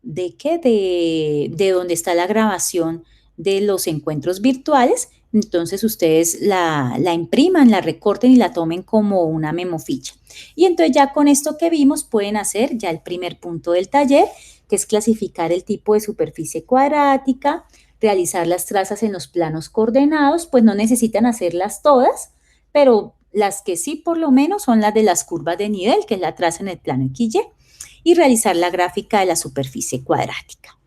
de donde está la grabación de los encuentros virtuales, entonces ustedes la impriman, la recorten y la tomen como una memoficha. Y entonces ya con esto que vimos pueden hacer ya el primer punto del taller, que es clasificar el tipo de superficie cuadrática, realizar las trazas en los planos coordenados, pues no necesitan hacerlas todas, pero las que sí por lo menos son las de las curvas de nivel, que es la traza en el plano XY, y realizar la gráfica de la superficie cuadrática.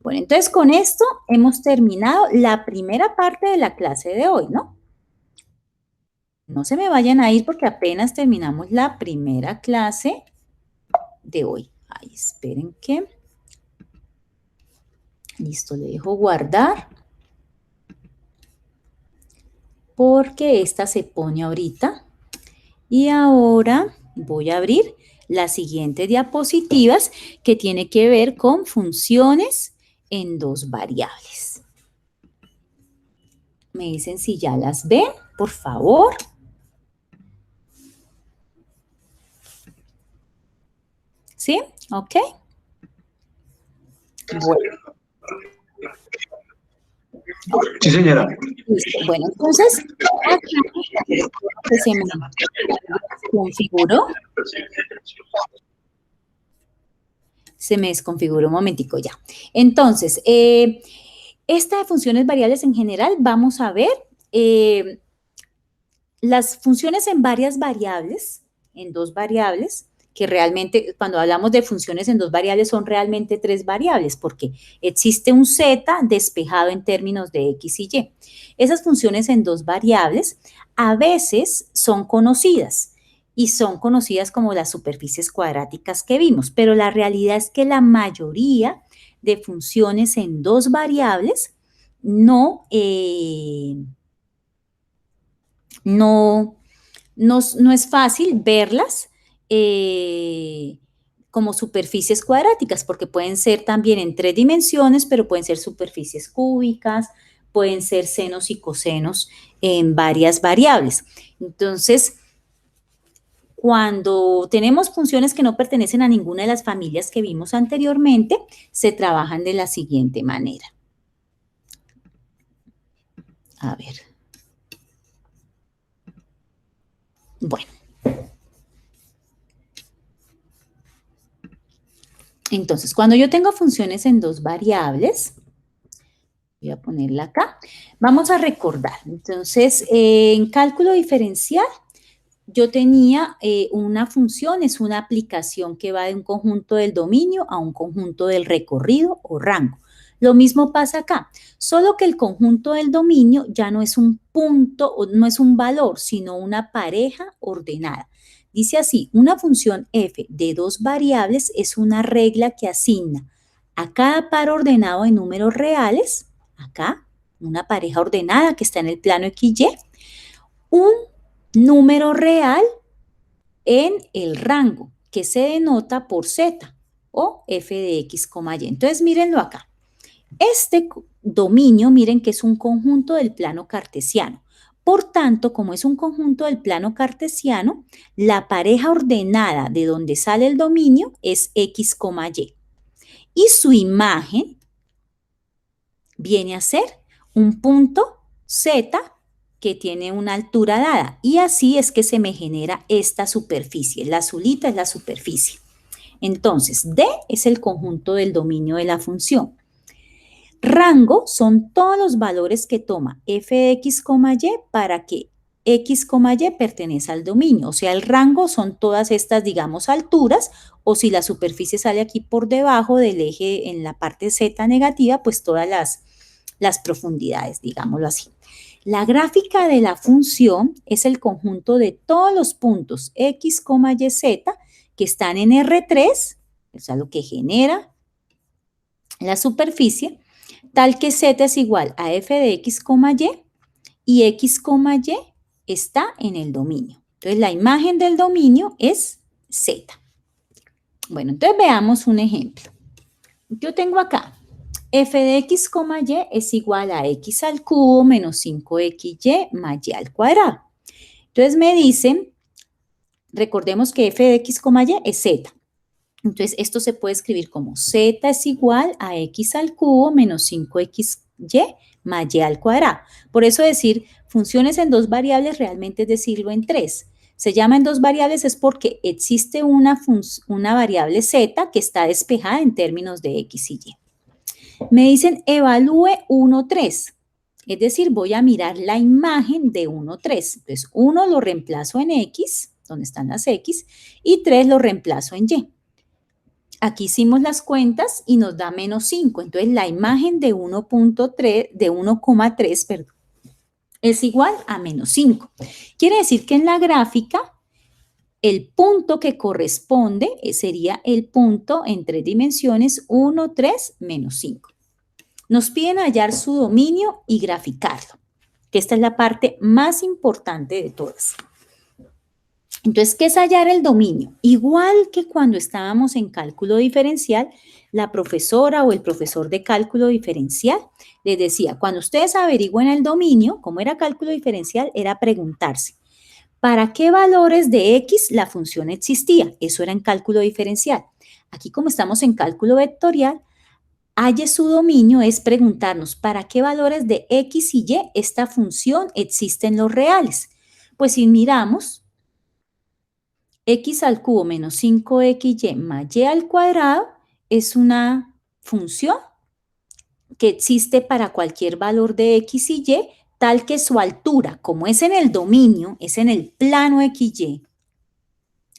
Bueno, entonces con esto hemos terminado la primera parte de la clase de hoy, ¿no? No se me vayan a ir porque apenas terminamos la primera clase de hoy. Ay, esperen que... Listo, le dejo guardar. Porque esta se pone ahorita. Y ahora voy a abrir las siguientes diapositivas que tiene que ver con funciones en dos variables. Me dicen si ya las ven, por favor. ¿Sí? ¿Ok? Bueno. Sí, señora. Listo. Bueno, entonces, acá se me configuró. Se me desconfiguró un momentico ya. Entonces, esta de funciones variables en general, vamos a ver las funciones en varias variables, en dos variables, que realmente cuando hablamos de funciones en dos variables son realmente tres variables, porque existe un z despejado en términos de x y y. Esas funciones en dos variables a veces son conocidas, y son conocidas como las superficies cuadráticas que vimos, pero la realidad es que la mayoría de funciones en dos variables no no es fácil verlas como superficies cuadráticas, porque pueden ser también en 3 dimensiones, pero pueden ser superficies cúbicas, pueden ser senos y cosenos en varias variables. Entonces, cuando tenemos funciones que no pertenecen a ninguna de las familias que vimos anteriormente, se trabajan de la siguiente manera. A ver. Bueno. Entonces, cuando yo tengo funciones en 2 variables, voy a ponerla acá, vamos a recordar. Entonces, en cálculo diferencial, yo tenía una función, es una aplicación que va de un conjunto del dominio a un conjunto del recorrido o rango. Lo mismo pasa acá, solo que el conjunto del dominio ya no es un punto, no es un valor, sino una pareja ordenada. Dice así, una función f de 2 variables es una regla que asigna a cada par ordenado de números reales, acá, una pareja ordenada que está en el plano XY, un número real en el rango, que se denota por z, o f de x, y. Entonces, mírenlo acá. Este dominio, miren que es un conjunto del plano cartesiano. Por tanto, como es un conjunto del plano cartesiano, la pareja ordenada de donde sale el dominio es x, y. Y su imagen viene a ser un punto z que tiene una altura dada. Y así es que se me genera esta superficie. La azulita es la superficie. Entonces, D es el conjunto del dominio de la función. Rango son todos los valores que toma f de x, y para que x, y pertenece al dominio. O sea, el rango son todas estas, digamos, alturas, o si la superficie sale aquí por debajo del eje en la parte z negativa, pues todas las profundidades, digámoslo así. La gráfica de la función es el conjunto de todos los puntos x, y, z que están en R3, o sea, lo que genera la superficie, tal que z es igual a f de x, y x, y está en el dominio. Entonces, la imagen del dominio es z. Bueno, entonces veamos un ejemplo. Yo tengo acá f de x, y es igual a x al cubo menos 5xy más y al cuadrado. Entonces me dicen, recordemos que f de x, y es z. Entonces esto se puede escribir como z es igual a x al cubo menos 5xy más y al cuadrado. Por eso decir funciones en 2 variables realmente es decirlo en 3. Se llama en 2 variables es porque existe una variable z que está despejada en términos de x y y. Me dicen evalúe 1, 3. Es decir, voy a mirar la imagen de 1, 3. Entonces, 1 lo reemplazo en x, donde están las x, y 3 lo reemplazo en y. Aquí hicimos las cuentas y nos da menos 5. Entonces, la imagen de 1.3, de 1,3, perdón, es igual a menos 5. Quiere decir que en la gráfica, el punto que corresponde sería el punto en 3 dimensiones 1, 3, menos 5. Nos piden hallar su dominio y graficarlo, que esta es la parte más importante de todas. Entonces, ¿qué es hallar el dominio? Igual que cuando estábamos en cálculo diferencial, la profesora o el profesor de cálculo diferencial les decía, cuando ustedes averigüen el dominio, como era cálculo diferencial, era preguntarse, ¿para qué valores de x la función existía? Eso era en cálculo diferencial. Aquí, como estamos en cálculo vectorial, halle su dominio es preguntarnos ¿para qué valores de x y y esta función existe en los reales? Pues si miramos, x al cubo menos 5xy más y al cuadrado es una función que existe para cualquier valor de x y y, tal que su altura, como es en el dominio, es en el plano XY.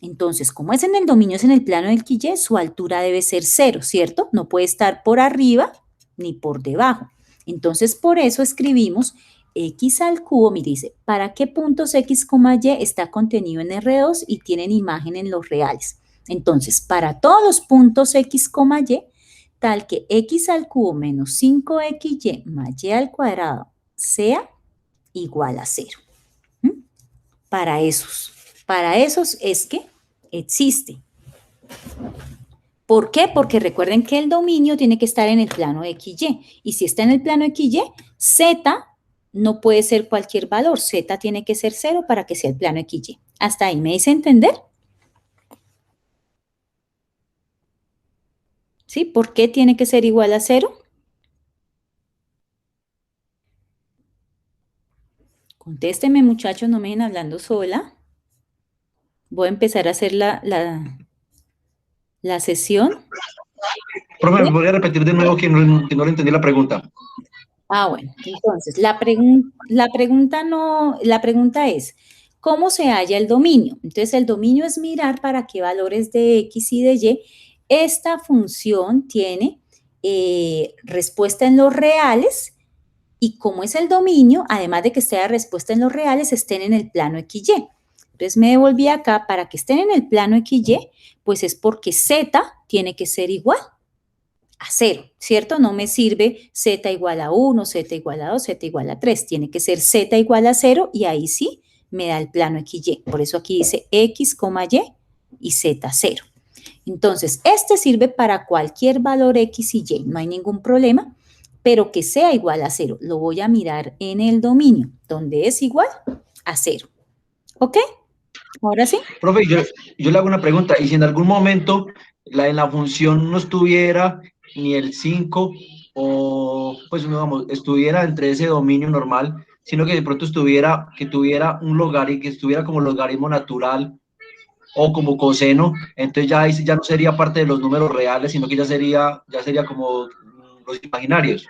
Entonces, como es en el dominio, es en el plano del XY, su altura debe ser 0, ¿cierto? No puede estar por arriba ni por debajo. Entonces, por eso escribimos x al cubo, mire, dice, ¿para qué puntos x, y está contenido en R2 y tienen imagen en los reales? Entonces, para todos los puntos x, y, tal que x al cubo menos 5xy más y al cuadrado sea igual a 0. para esos. Para esos es que existe. ¿Por qué? Porque recuerden que el dominio tiene que estar en el plano XY. Y si está en el plano XY, Z no puede ser cualquier valor. Z tiene que ser 0 para que sea el plano XY. ¿Hasta ahí me hice entender? ¿Sí? ¿Por qué tiene que ser igual a 0? Contésteme, muchachos, no me dejen hablando sola. Voy a empezar a hacer la sesión. Profe, ¿me podría repetir de nuevo que no le entendí la pregunta? Ah, bueno, entonces, la pregunta es, ¿cómo se halla el dominio? Entonces, el dominio es mirar para qué valores de X y de Y esta función tiene respuesta en los reales y como es el dominio, además de que esté la respuesta en los reales, estén en el plano XY. Entonces, me devolví acá para que estén en el plano XY, pues es porque Z tiene que ser igual a 0, ¿cierto? No me sirve Z igual a 1, Z igual a 2, Z igual a 3. Tiene que ser Z igual a 0 y ahí sí me da el plano XY. Por eso aquí dice X, Y Z 0. Entonces, este sirve para cualquier valor X y Y, no hay ningún problema, pero que sea igual a 0. Lo voy a mirar en el dominio, donde es igual a 0. ¿Ok? ¿Ahora sí? Profe, yo le hago una pregunta, y si en algún momento en la función no estuviera ni el 5 o, pues, digamos, estuviera entre ese dominio normal, sino que de pronto que tuviera un logaritmo, que estuviera como logaritmo natural o como coseno, entonces ya, ya no sería parte de los números reales, sino que ya sería como los imaginarios.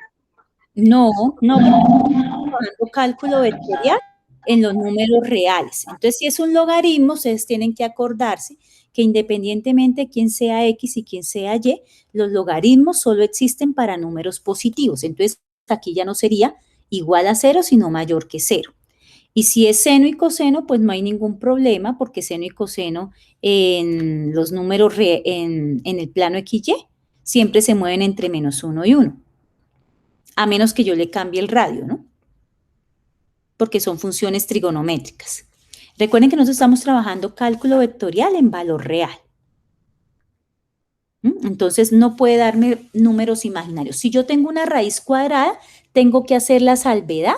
No, no, porque estamos trabajando cálculo vectorial en los números reales. Entonces, si es un logaritmo, ustedes tienen que acordarse que independientemente de quién sea X y quién sea Y, los logaritmos solo existen para números positivos. Entonces, aquí ya no sería igual a 0, sino mayor que 0. Y si es seno y coseno, pues no hay ningún problema, porque seno y coseno en los números en el plano XY siempre se mueven entre -1 y 1. A menos que yo le cambie el radio, ¿no? Porque son funciones trigonométricas. Recuerden que nosotros estamos trabajando cálculo vectorial en valor real. Entonces, no puede darme números imaginarios. Si yo tengo una raíz cuadrada, tengo que hacer la salvedad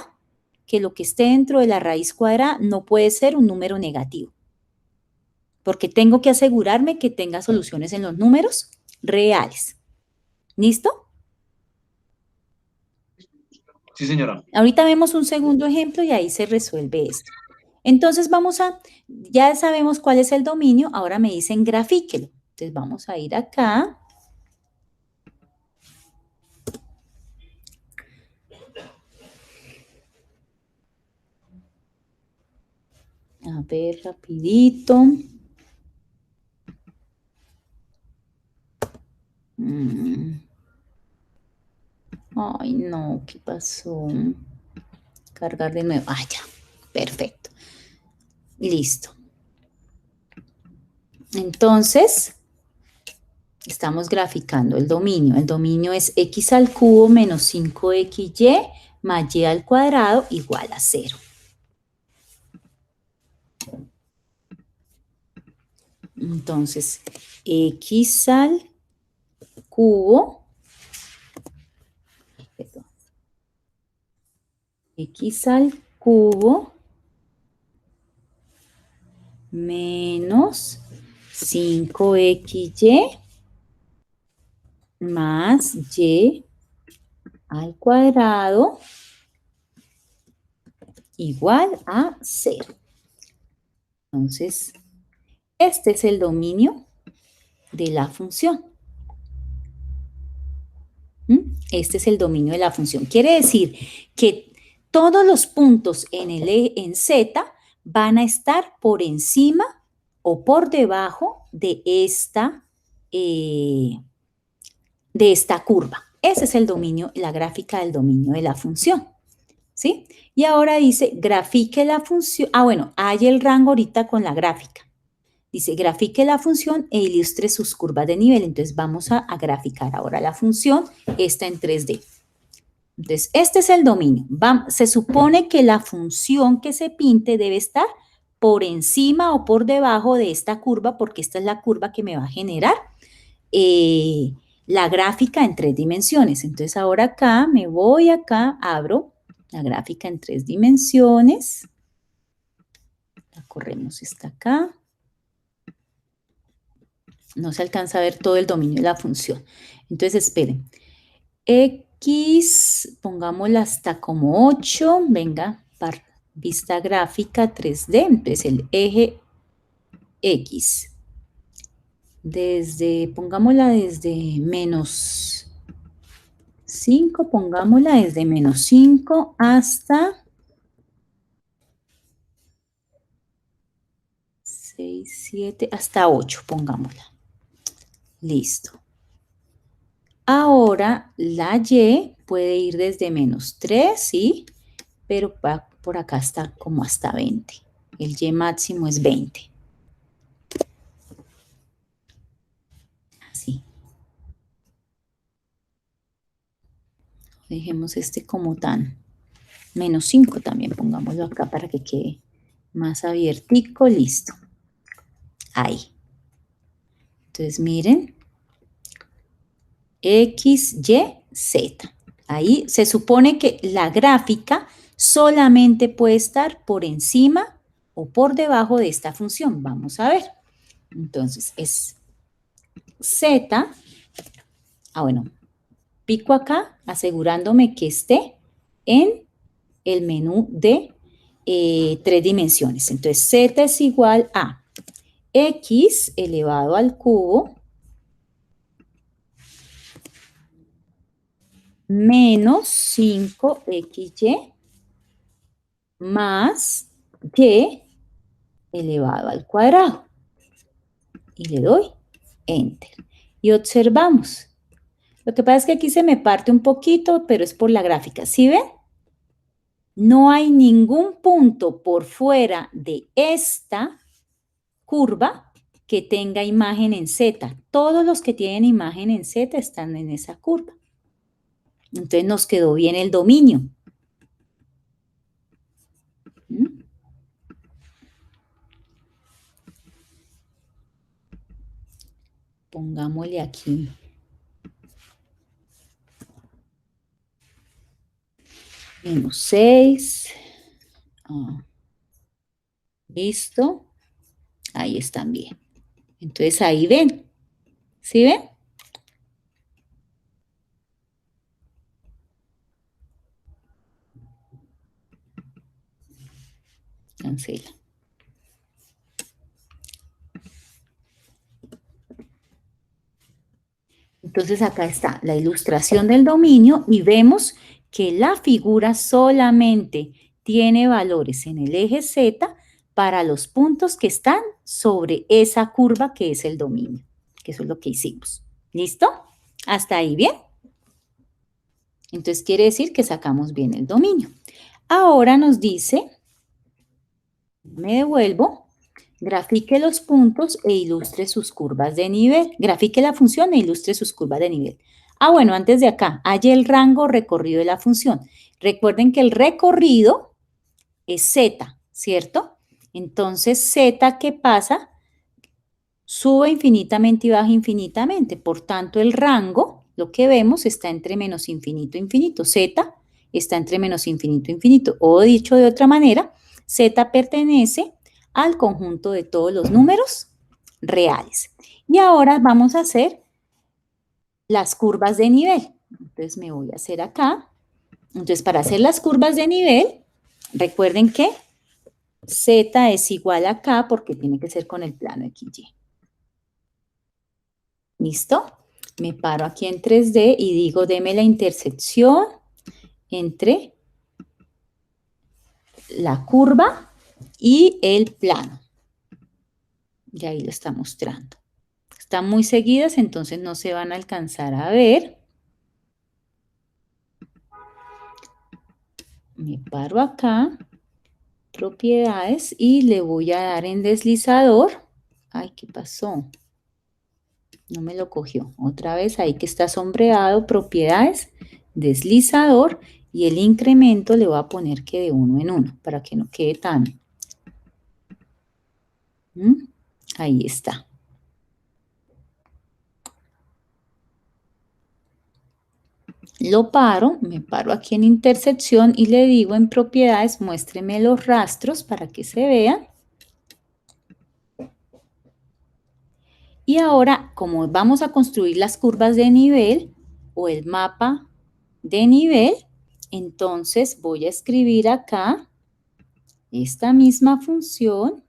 que lo que esté dentro de la raíz cuadrada no puede ser un número negativo. Porque tengo que asegurarme que tenga soluciones en los números reales. ¿Listo? Sí, señora. Ahorita vemos un segundo ejemplo y ahí se resuelve esto. Entonces ya sabemos cuál es el dominio, ahora me dicen grafíquelo. Entonces vamos a ir acá. A ver, rapidito. Ay, no, ¿qué pasó? Cargar de nuevo. Ah, ya, perfecto. Listo. Entonces, estamos graficando el dominio. El dominio es x al cubo menos 5xy más y al cuadrado igual a 0. Entonces, x al cubo, perdón, x al cubo menos 5xy más y al cuadrado igual a 0. Entonces, este es el dominio de la función. Este es el dominio de la función. Quiere decir que todos los puntos en Z van a estar por encima o por debajo de esta curva. Ese es el dominio, la gráfica del dominio de la función. ¿Sí? Y ahora dice, grafique la función. Ah, bueno, hay el rango ahorita con la gráfica. Dice, grafique la función e ilustre sus curvas de nivel. Entonces, vamos a graficar ahora la función. Está en 3D. Entonces, este es el dominio. Se supone que la función que se pinte debe estar por encima o por debajo de esta curva, porque esta es la curva que me va a generar la gráfica en 3 dimensiones. Entonces ahora acá, me voy acá, abro la gráfica en 3 dimensiones. La corremos, está acá. No se alcanza a ver todo el dominio de la función. Entonces, esperen. X, pongámosla hasta como 8. Venga, vista gráfica 3D. Entonces, el eje X. Pongámosla desde menos 5, pongámosla desde menos 5 hasta 6, 7, hasta 8, pongámosla. Listo. Ahora la Y puede ir desde menos 3, ¿sí? Pero por acá está como hasta 20. El Y máximo es 20. Así. Dejemos este como tan. Menos 5 también, pongámoslo acá para que quede más abiertico. Listo. Ahí. Entonces, miren. X, Y, Z. Ahí se supone que la gráfica solamente puede estar por encima o por debajo de esta función. Vamos a ver. Entonces, es Z. Bueno, pico acá asegurándome que esté en el menú de 3 dimensiones. Entonces, Z es igual a X elevado al cubo menos 5XY más Y elevado al cuadrado. Y le doy Enter. Y observamos. Lo que pasa es que aquí se me parte un poquito, pero es por la gráfica. ¿Sí ven? No hay ningún punto por fuera de esta curva que tenga imagen en Z. Todos los que tienen imagen en Z están en esa curva. Entonces nos quedó bien el dominio. Pongámosle aquí. Menos 6. Listo. Ahí están bien. Entonces ahí ven. ¿Sí ven? Cancela. Entonces acá está la ilustración del dominio y vemos que la figura solamente tiene valores en el eje Z para los puntos que están sobre esa curva que es el dominio, que eso es lo que hicimos. ¿Listo? ¿Hasta ahí bien? Entonces quiere decir que sacamos bien el dominio. Ahora nos dice, me devuelvo, grafique los puntos e ilustre sus curvas de nivel. Grafique la función e ilustre sus curvas de nivel. Bueno, antes de acá, halle el rango recorrido de la función. Recuerden que el recorrido es Z, ¿cierto? Entonces, Z, ¿qué pasa? Sube infinitamente y baja infinitamente. Por tanto, el rango, lo que vemos, está entre menos infinito e infinito. Z está entre menos infinito e infinito. O dicho de otra manera, Z pertenece al conjunto de todos los números reales. Y ahora vamos a hacer las curvas de nivel. Entonces me voy a hacer acá. Entonces para hacer las curvas de nivel, recuerden que Z es igual a K porque tiene que ser con el plano XY. ¿Listo? Me paro aquí en 3D y digo, deme la intersección entre la curva y el plano. Y ahí lo está mostrando. Están muy seguidas, entonces no se van a alcanzar a ver. Me paro acá, propiedades, y le voy a dar en deslizador. Ay, ¿qué pasó? No me lo cogió. Otra vez ahí que está sombreado, propiedades, deslizador, y el incremento le voy a poner que de 1 en 1, para que no quede tan Ahí está. Lo paro, me paro aquí en intersección y le digo en propiedades, muéstreme los rastros para que se vean. Y ahora, como vamos a construir las curvas de nivel o el mapa de nivel, entonces voy a escribir acá esta misma función,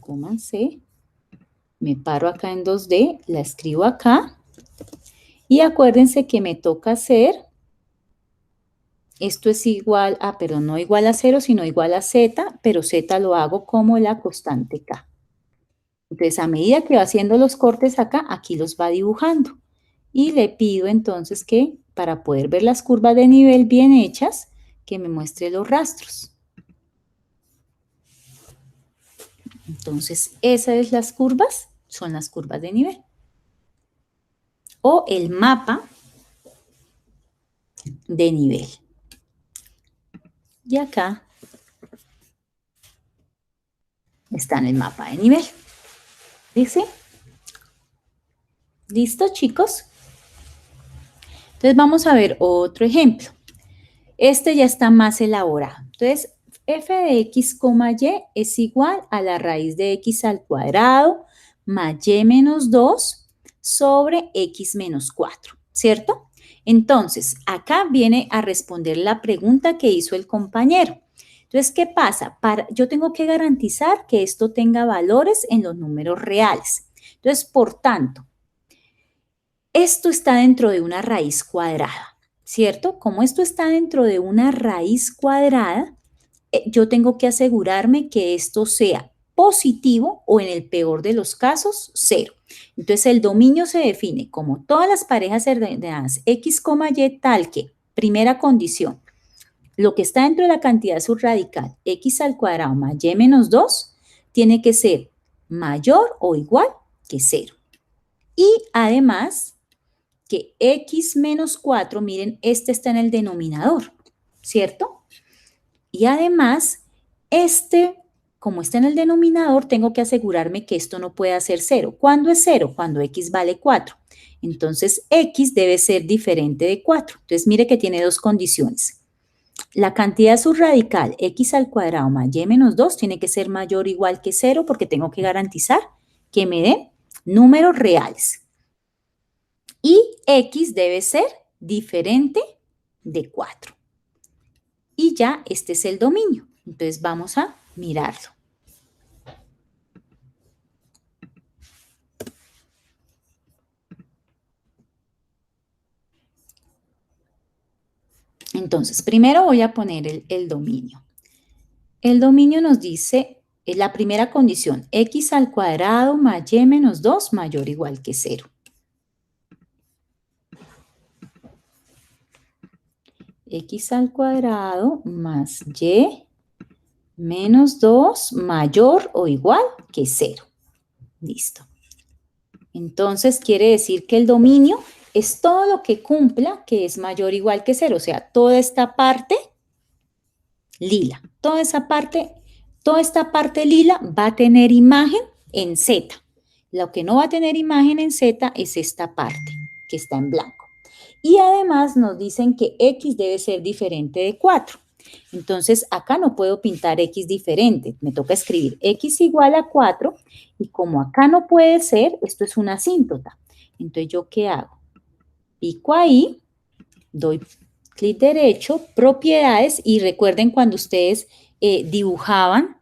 coma C, me paro acá en 2D, la escribo acá, y acuérdense que me toca hacer, esto es igual a, pero no igual a 0, sino igual a Z, pero Z lo hago como la constante K. Entonces, a medida que va haciendo los cortes acá, aquí los va dibujando. Y le pido entonces que, para poder ver las curvas de nivel bien hechas, que me muestre los rastros. Entonces, esas las curvas, son las curvas de nivel. O el mapa de nivel. Y acá está en el mapa de nivel. ¿Dice? ¿Listo, chicos? Entonces, vamos a ver otro ejemplo. Este ya está más elaborado. Entonces, f de x, y es igual a la raíz de x al cuadrado más y menos 2 sobre x menos 4, ¿cierto? Entonces, acá viene a responder la pregunta que hizo el compañero. Entonces, ¿qué pasa? Yo tengo que garantizar que esto tenga valores en los números reales. Entonces, por tanto, esto está dentro de una raíz cuadrada, ¿cierto? Como esto está dentro de una raíz cuadrada, yo tengo que asegurarme que esto sea positivo o en el peor de los casos, 0. Entonces, el dominio se define como todas las parejas ordenadas x, y tal que, primera condición, lo que está dentro de la cantidad subradical x al cuadrado más y menos 2 tiene que ser mayor o igual que 0. Y además, que x menos 4, miren, este está en el denominador, ¿cierto? Y además, como está en el denominador, tengo que asegurarme que esto no pueda ser 0. ¿Cuándo es 0? Cuando x vale 4. Entonces, x debe ser diferente de 4. Entonces, mire que tiene dos condiciones. La cantidad subradical x al cuadrado más y menos 2 tiene que ser mayor o igual que 0 porque tengo que garantizar que me den números reales. Y x debe ser diferente de 4. Y ya este es el dominio. Entonces vamos a mirarlo. Entonces, primero voy a poner el dominio. El dominio nos dice, la primera condición, x al cuadrado más y menos 2 mayor o igual que 0. X al cuadrado más y menos 2 mayor o igual que 0. Listo. Entonces, quiere decir que el dominio es todo lo que cumpla que es mayor o igual que 0. O sea, toda esta parte lila, toda esta parte lila va a tener imagen en Z. Lo que no va a tener imagen en Z es esta parte que está en blanco. Y además nos dicen que X debe ser diferente de 4. Entonces, acá no puedo pintar X diferente. Me toca escribir X igual a 4. Y como acá no puede ser, esto es una asíntota. Entonces, ¿yo qué hago? Pico ahí, doy clic derecho, propiedades. Y recuerden cuando ustedes dibujaban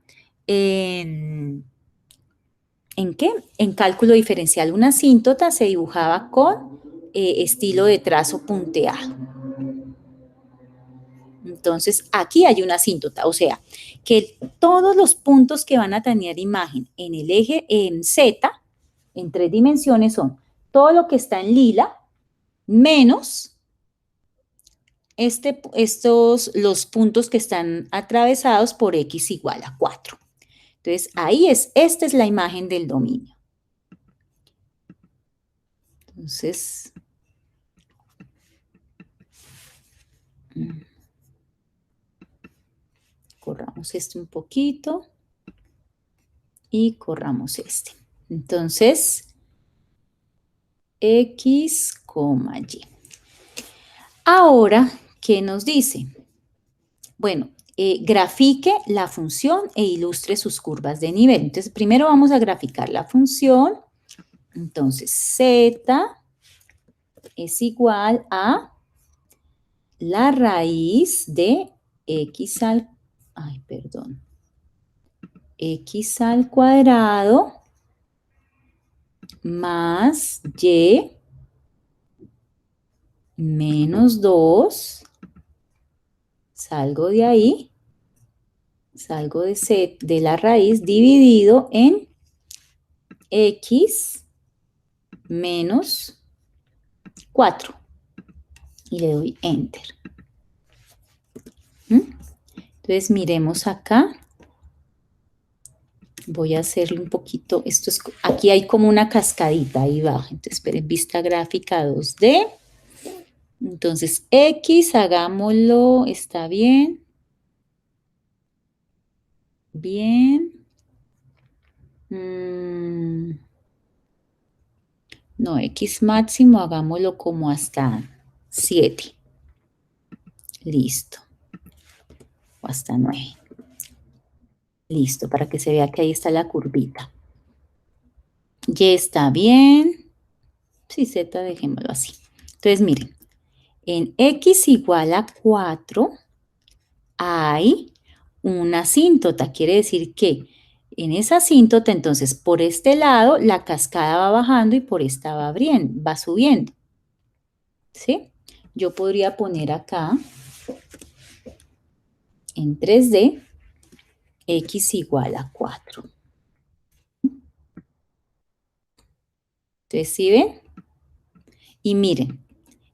¿en qué? En cálculo diferencial. Una asíntota se dibujaba con estilo de trazo punteado. Entonces, aquí hay una asíntota, o sea, que todos los puntos que van a tener imagen en el eje en Z, en 3 dimensiones, son todo lo que está en lila, menos los puntos que están atravesados por X igual a 4. Entonces, esta es la imagen del dominio. Entonces, corramos esto un poquito. y corramos este. Entonces, X, Y. Ahora, ¿qué nos dice? Bueno, grafique la función e ilustre sus curvas de nivel. Entonces, primero vamos a graficar la función. Entonces, Z es igual a la raíz de X al, X al cuadrado más Y menos 2, salgo de ahí, salgo de la raíz dividido en X menos 4 y le doy Enter. Entonces miremos acá. Voy a hacerle un poquito, aquí hay como una cascadita ahí abajo. Entonces, esperen, vista gráfica 2D. Entonces, X, hagámoslo, está bien. Bien. No, X máximo, hagámoslo como hasta 7. Listo. O hasta 9. Listo, para que se vea que ahí está la curvita. Y está bien. Sí, Z, dejémoslo así. Entonces, miren. En X igual a 4 hay una asíntota. Quiere decir que en esa asíntota, entonces, por este lado, la cascada va bajando y por esta va subiendo. ¿Sí? Yo podría poner acá, en 3D, X igual a 4. Entonces, ¿sí ven? Y miren,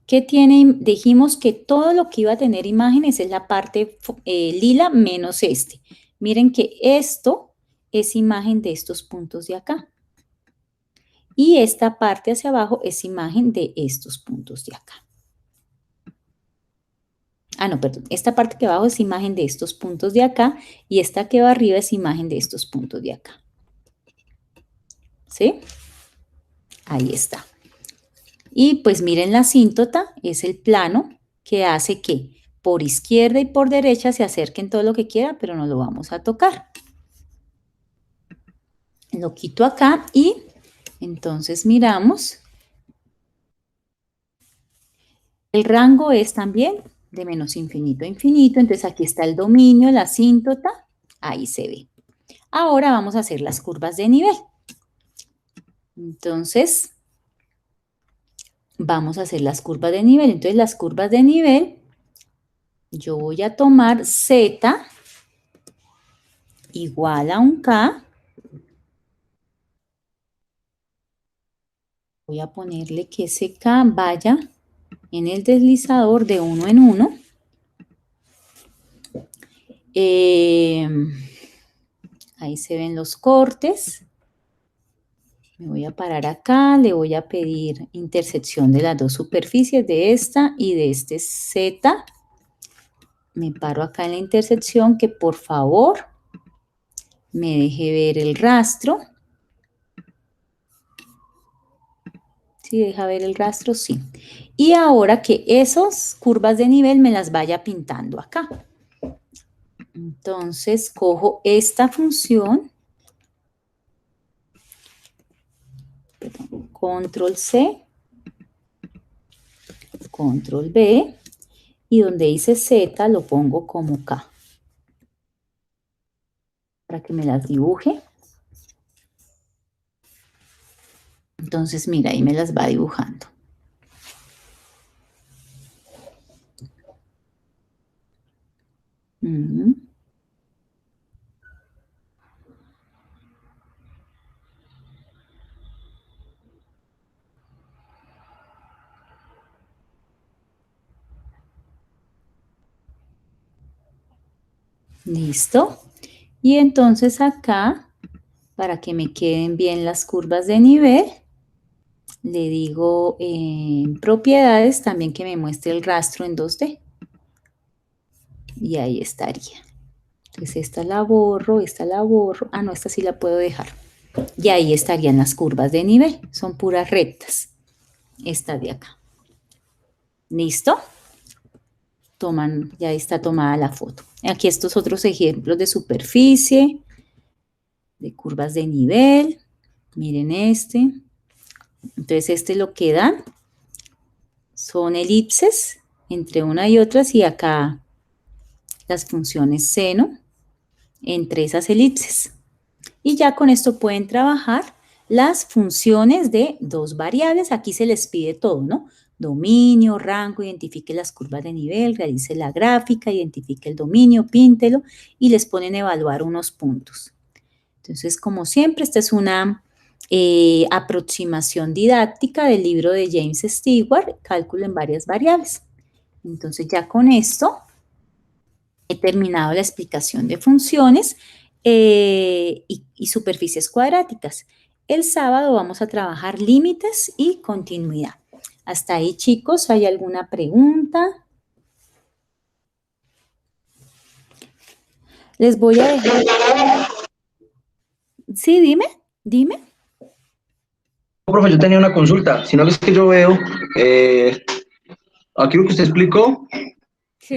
¿qué tiene? Dijimos que todo lo que iba a tener imágenes es la parte lila menos este. Miren que esto es imagen de estos puntos de acá. Y esta parte hacia abajo es imagen de estos puntos de acá. Ah, no, perdón. Esta parte que abajo es imagen de estos puntos de acá y esta que va arriba es imagen de estos puntos de acá. ¿Sí? Ahí está. Y pues miren, la asíntota es el plano que hace que por izquierda y por derecha se acerquen todo lo que quiera, pero no lo vamos a tocar. Lo quito acá y entonces miramos. El rango es también de menos infinito a infinito. Entonces aquí está el dominio, la asíntota. Ahí se ve. Ahora vamos a hacer las curvas de nivel. Entonces, vamos a hacer las curvas de nivel. Entonces, las curvas de nivel, yo voy a tomar Z igual a un K. Voy a ponerle que ese K vaya en el deslizador de 1 en 1. Ahí se ven los cortes. Me voy a parar acá, le voy a pedir intersección de las dos superficies, de esta y de este Z. Me paro acá en la intersección, que por favor me deje ver el rastro. ¿Sí deja ver el rastro? Sí. Y ahora que esas curvas de nivel me las vaya pintando acá. Entonces, cojo esta función, control C, control B, y donde dice Z lo pongo como K, para que me las dibuje. Entonces, mira, ahí me las va dibujando. Listo. Y entonces acá, para que me queden bien las curvas de nivel, le digo en propiedades también que me muestre el rastro en 2D. Y ahí estaría. Entonces esta la borro, ah no, esta sí la puedo dejar. Y ahí estarían las curvas de nivel, son puras rectas. Esta de acá. ¿Listo? Toman, ya está tomada la foto. Aquí estos otros ejemplos de superficie, de curvas de nivel. Miren este. Entonces este lo que dan son elipses entre una y otras y acá las funciones seno entre esas elipses. Y ya con esto pueden trabajar las funciones de dos variables. Aquí se les pide todo, ¿no? Dominio, rango, identifique las curvas de nivel, realice la gráfica, identifique el dominio, píntelo y les ponen a evaluar unos puntos. Entonces, como siempre, esta es una aproximación didáctica del libro de James Stewart, Cálculo en varias variables. Entonces, ya con esto he terminado la explicación de funciones y superficies cuadráticas. El sábado vamos a trabajar límites y continuidad. Hasta ahí, chicos, ¿hay alguna pregunta? Les voy a dejar... Sí, dime. Profe, yo tenía una consulta, sino que es que yo veo, aquí lo que usted explicó, Sí.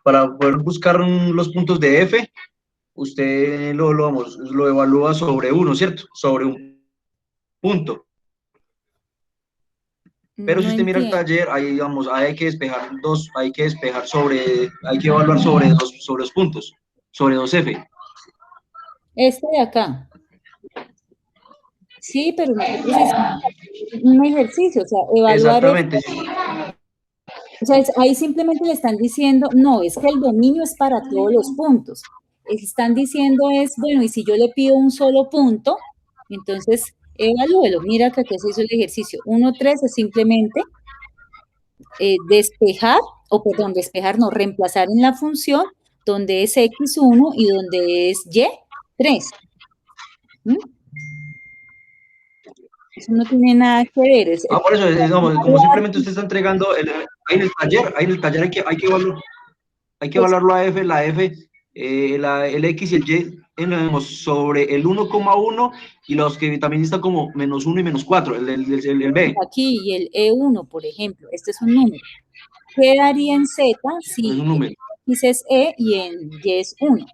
para poder buscar los puntos de F, usted lo evalúa sobre uno, ¿cierto? Sobre un punto. Pero si No usted mira el entiendo. taller, ahí digamos, ahí hay que despejar hay que evaluar sobre dos puntos, sobre dos F. Este de acá. Sí, pero nosotros hicimos un ejercicio, o sea, evaluar es, Exactamente, sí. o sea, ahí simplemente le están diciendo, no, es que el dominio es para todos los puntos. Están diciendo es, bueno, y si yo le pido un solo punto, entonces evalúelo. Mira que aquí se hizo el ejercicio. 1, 3 es simplemente despejar, o perdón, despejar, no, reemplazar en la función donde es x1 y donde es y 3. ¿Mm? Eso no tiene nada que ver. Por eso, digamos, como simplemente usted está entregando, ahí en el taller hay que evaluar la F, el X y el Y sobre el 1,1 y los que también están como -1 y -4, el B. Aquí y el E1, por ejemplo, este es un número. ¿Qué daría en Z si Es un número. X es E y en Y es 1?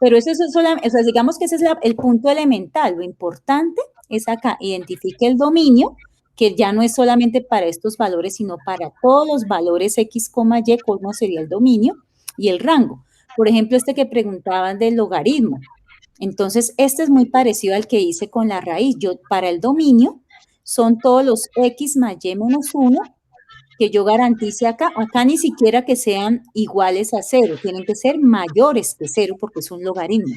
Pero eso es solamente, o sea, digamos que ese es el punto elemental. Lo importante es acá, identifique el dominio, que ya no es solamente para estos valores, sino para todos los valores X, Y, cómo sería el dominio y el rango. Por ejemplo, este que preguntaban del logaritmo. Entonces, este es muy parecido al que hice con la raíz. Yo, para el dominio, son todos los X más Y menos 1 que yo garantice acá. Acá ni siquiera que sean iguales a 0, tienen que ser mayores que 0 porque es un logaritmo.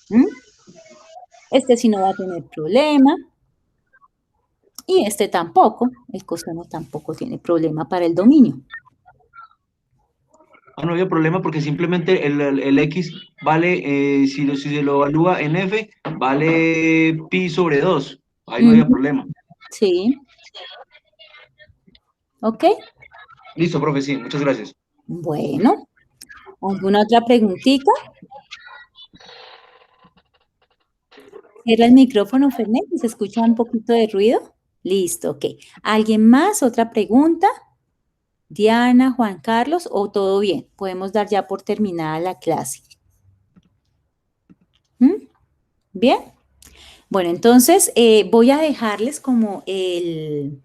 ¿Mm? Este sí no va a tener problema. Y este tampoco, el coseno tampoco tiene problema para el dominio. No había problema porque simplemente el X vale, si se lo evalúa en F, vale pi sobre 2. Ahí no había problema. Sí. ¿Ok? Listo, profe, sí, muchas gracias. Bueno, ¿alguna otra preguntita? Cierra el micrófono, Fernet, ¿se escucha un poquito de ruido? Listo, ok. ¿Alguien más? ¿Otra pregunta? Diana, Juan Carlos, ¿o todo bien? Podemos dar ya por terminada la clase. ¿Mm? ¿Bien? Bueno, entonces voy a dejarles como el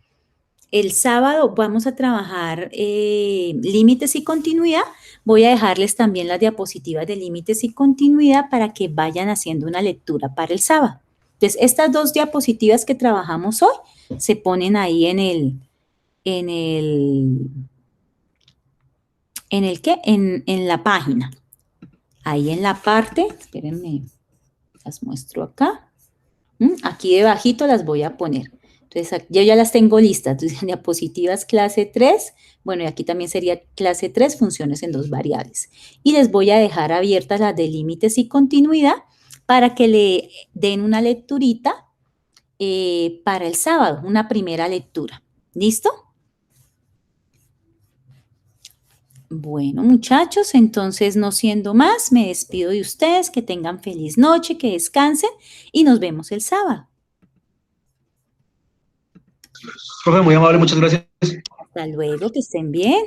sábado vamos a trabajar límites y continuidad. Voy a dejarles también las diapositivas de límites y continuidad para que vayan haciendo una lectura para el sábado. Entonces, estas dos diapositivas que trabajamos hoy se ponen ahí en la página. Ahí en la parte, espérenme, las muestro acá. Aquí debajito las voy a poner. Entonces, yo ya las tengo listas. Entonces, diapositivas clase 3. Bueno, y aquí también sería clase 3, funciones en dos variables. Y les voy a dejar abiertas las de límites y continuidad para que le den una lecturita para el sábado, una primera lectura. ¿Listo? Bueno, muchachos, entonces no siendo más, me despido de ustedes, que tengan feliz noche, que descansen y nos vemos el sábado. Profe, muy amable, muchas gracias. Hasta luego, que estén bien.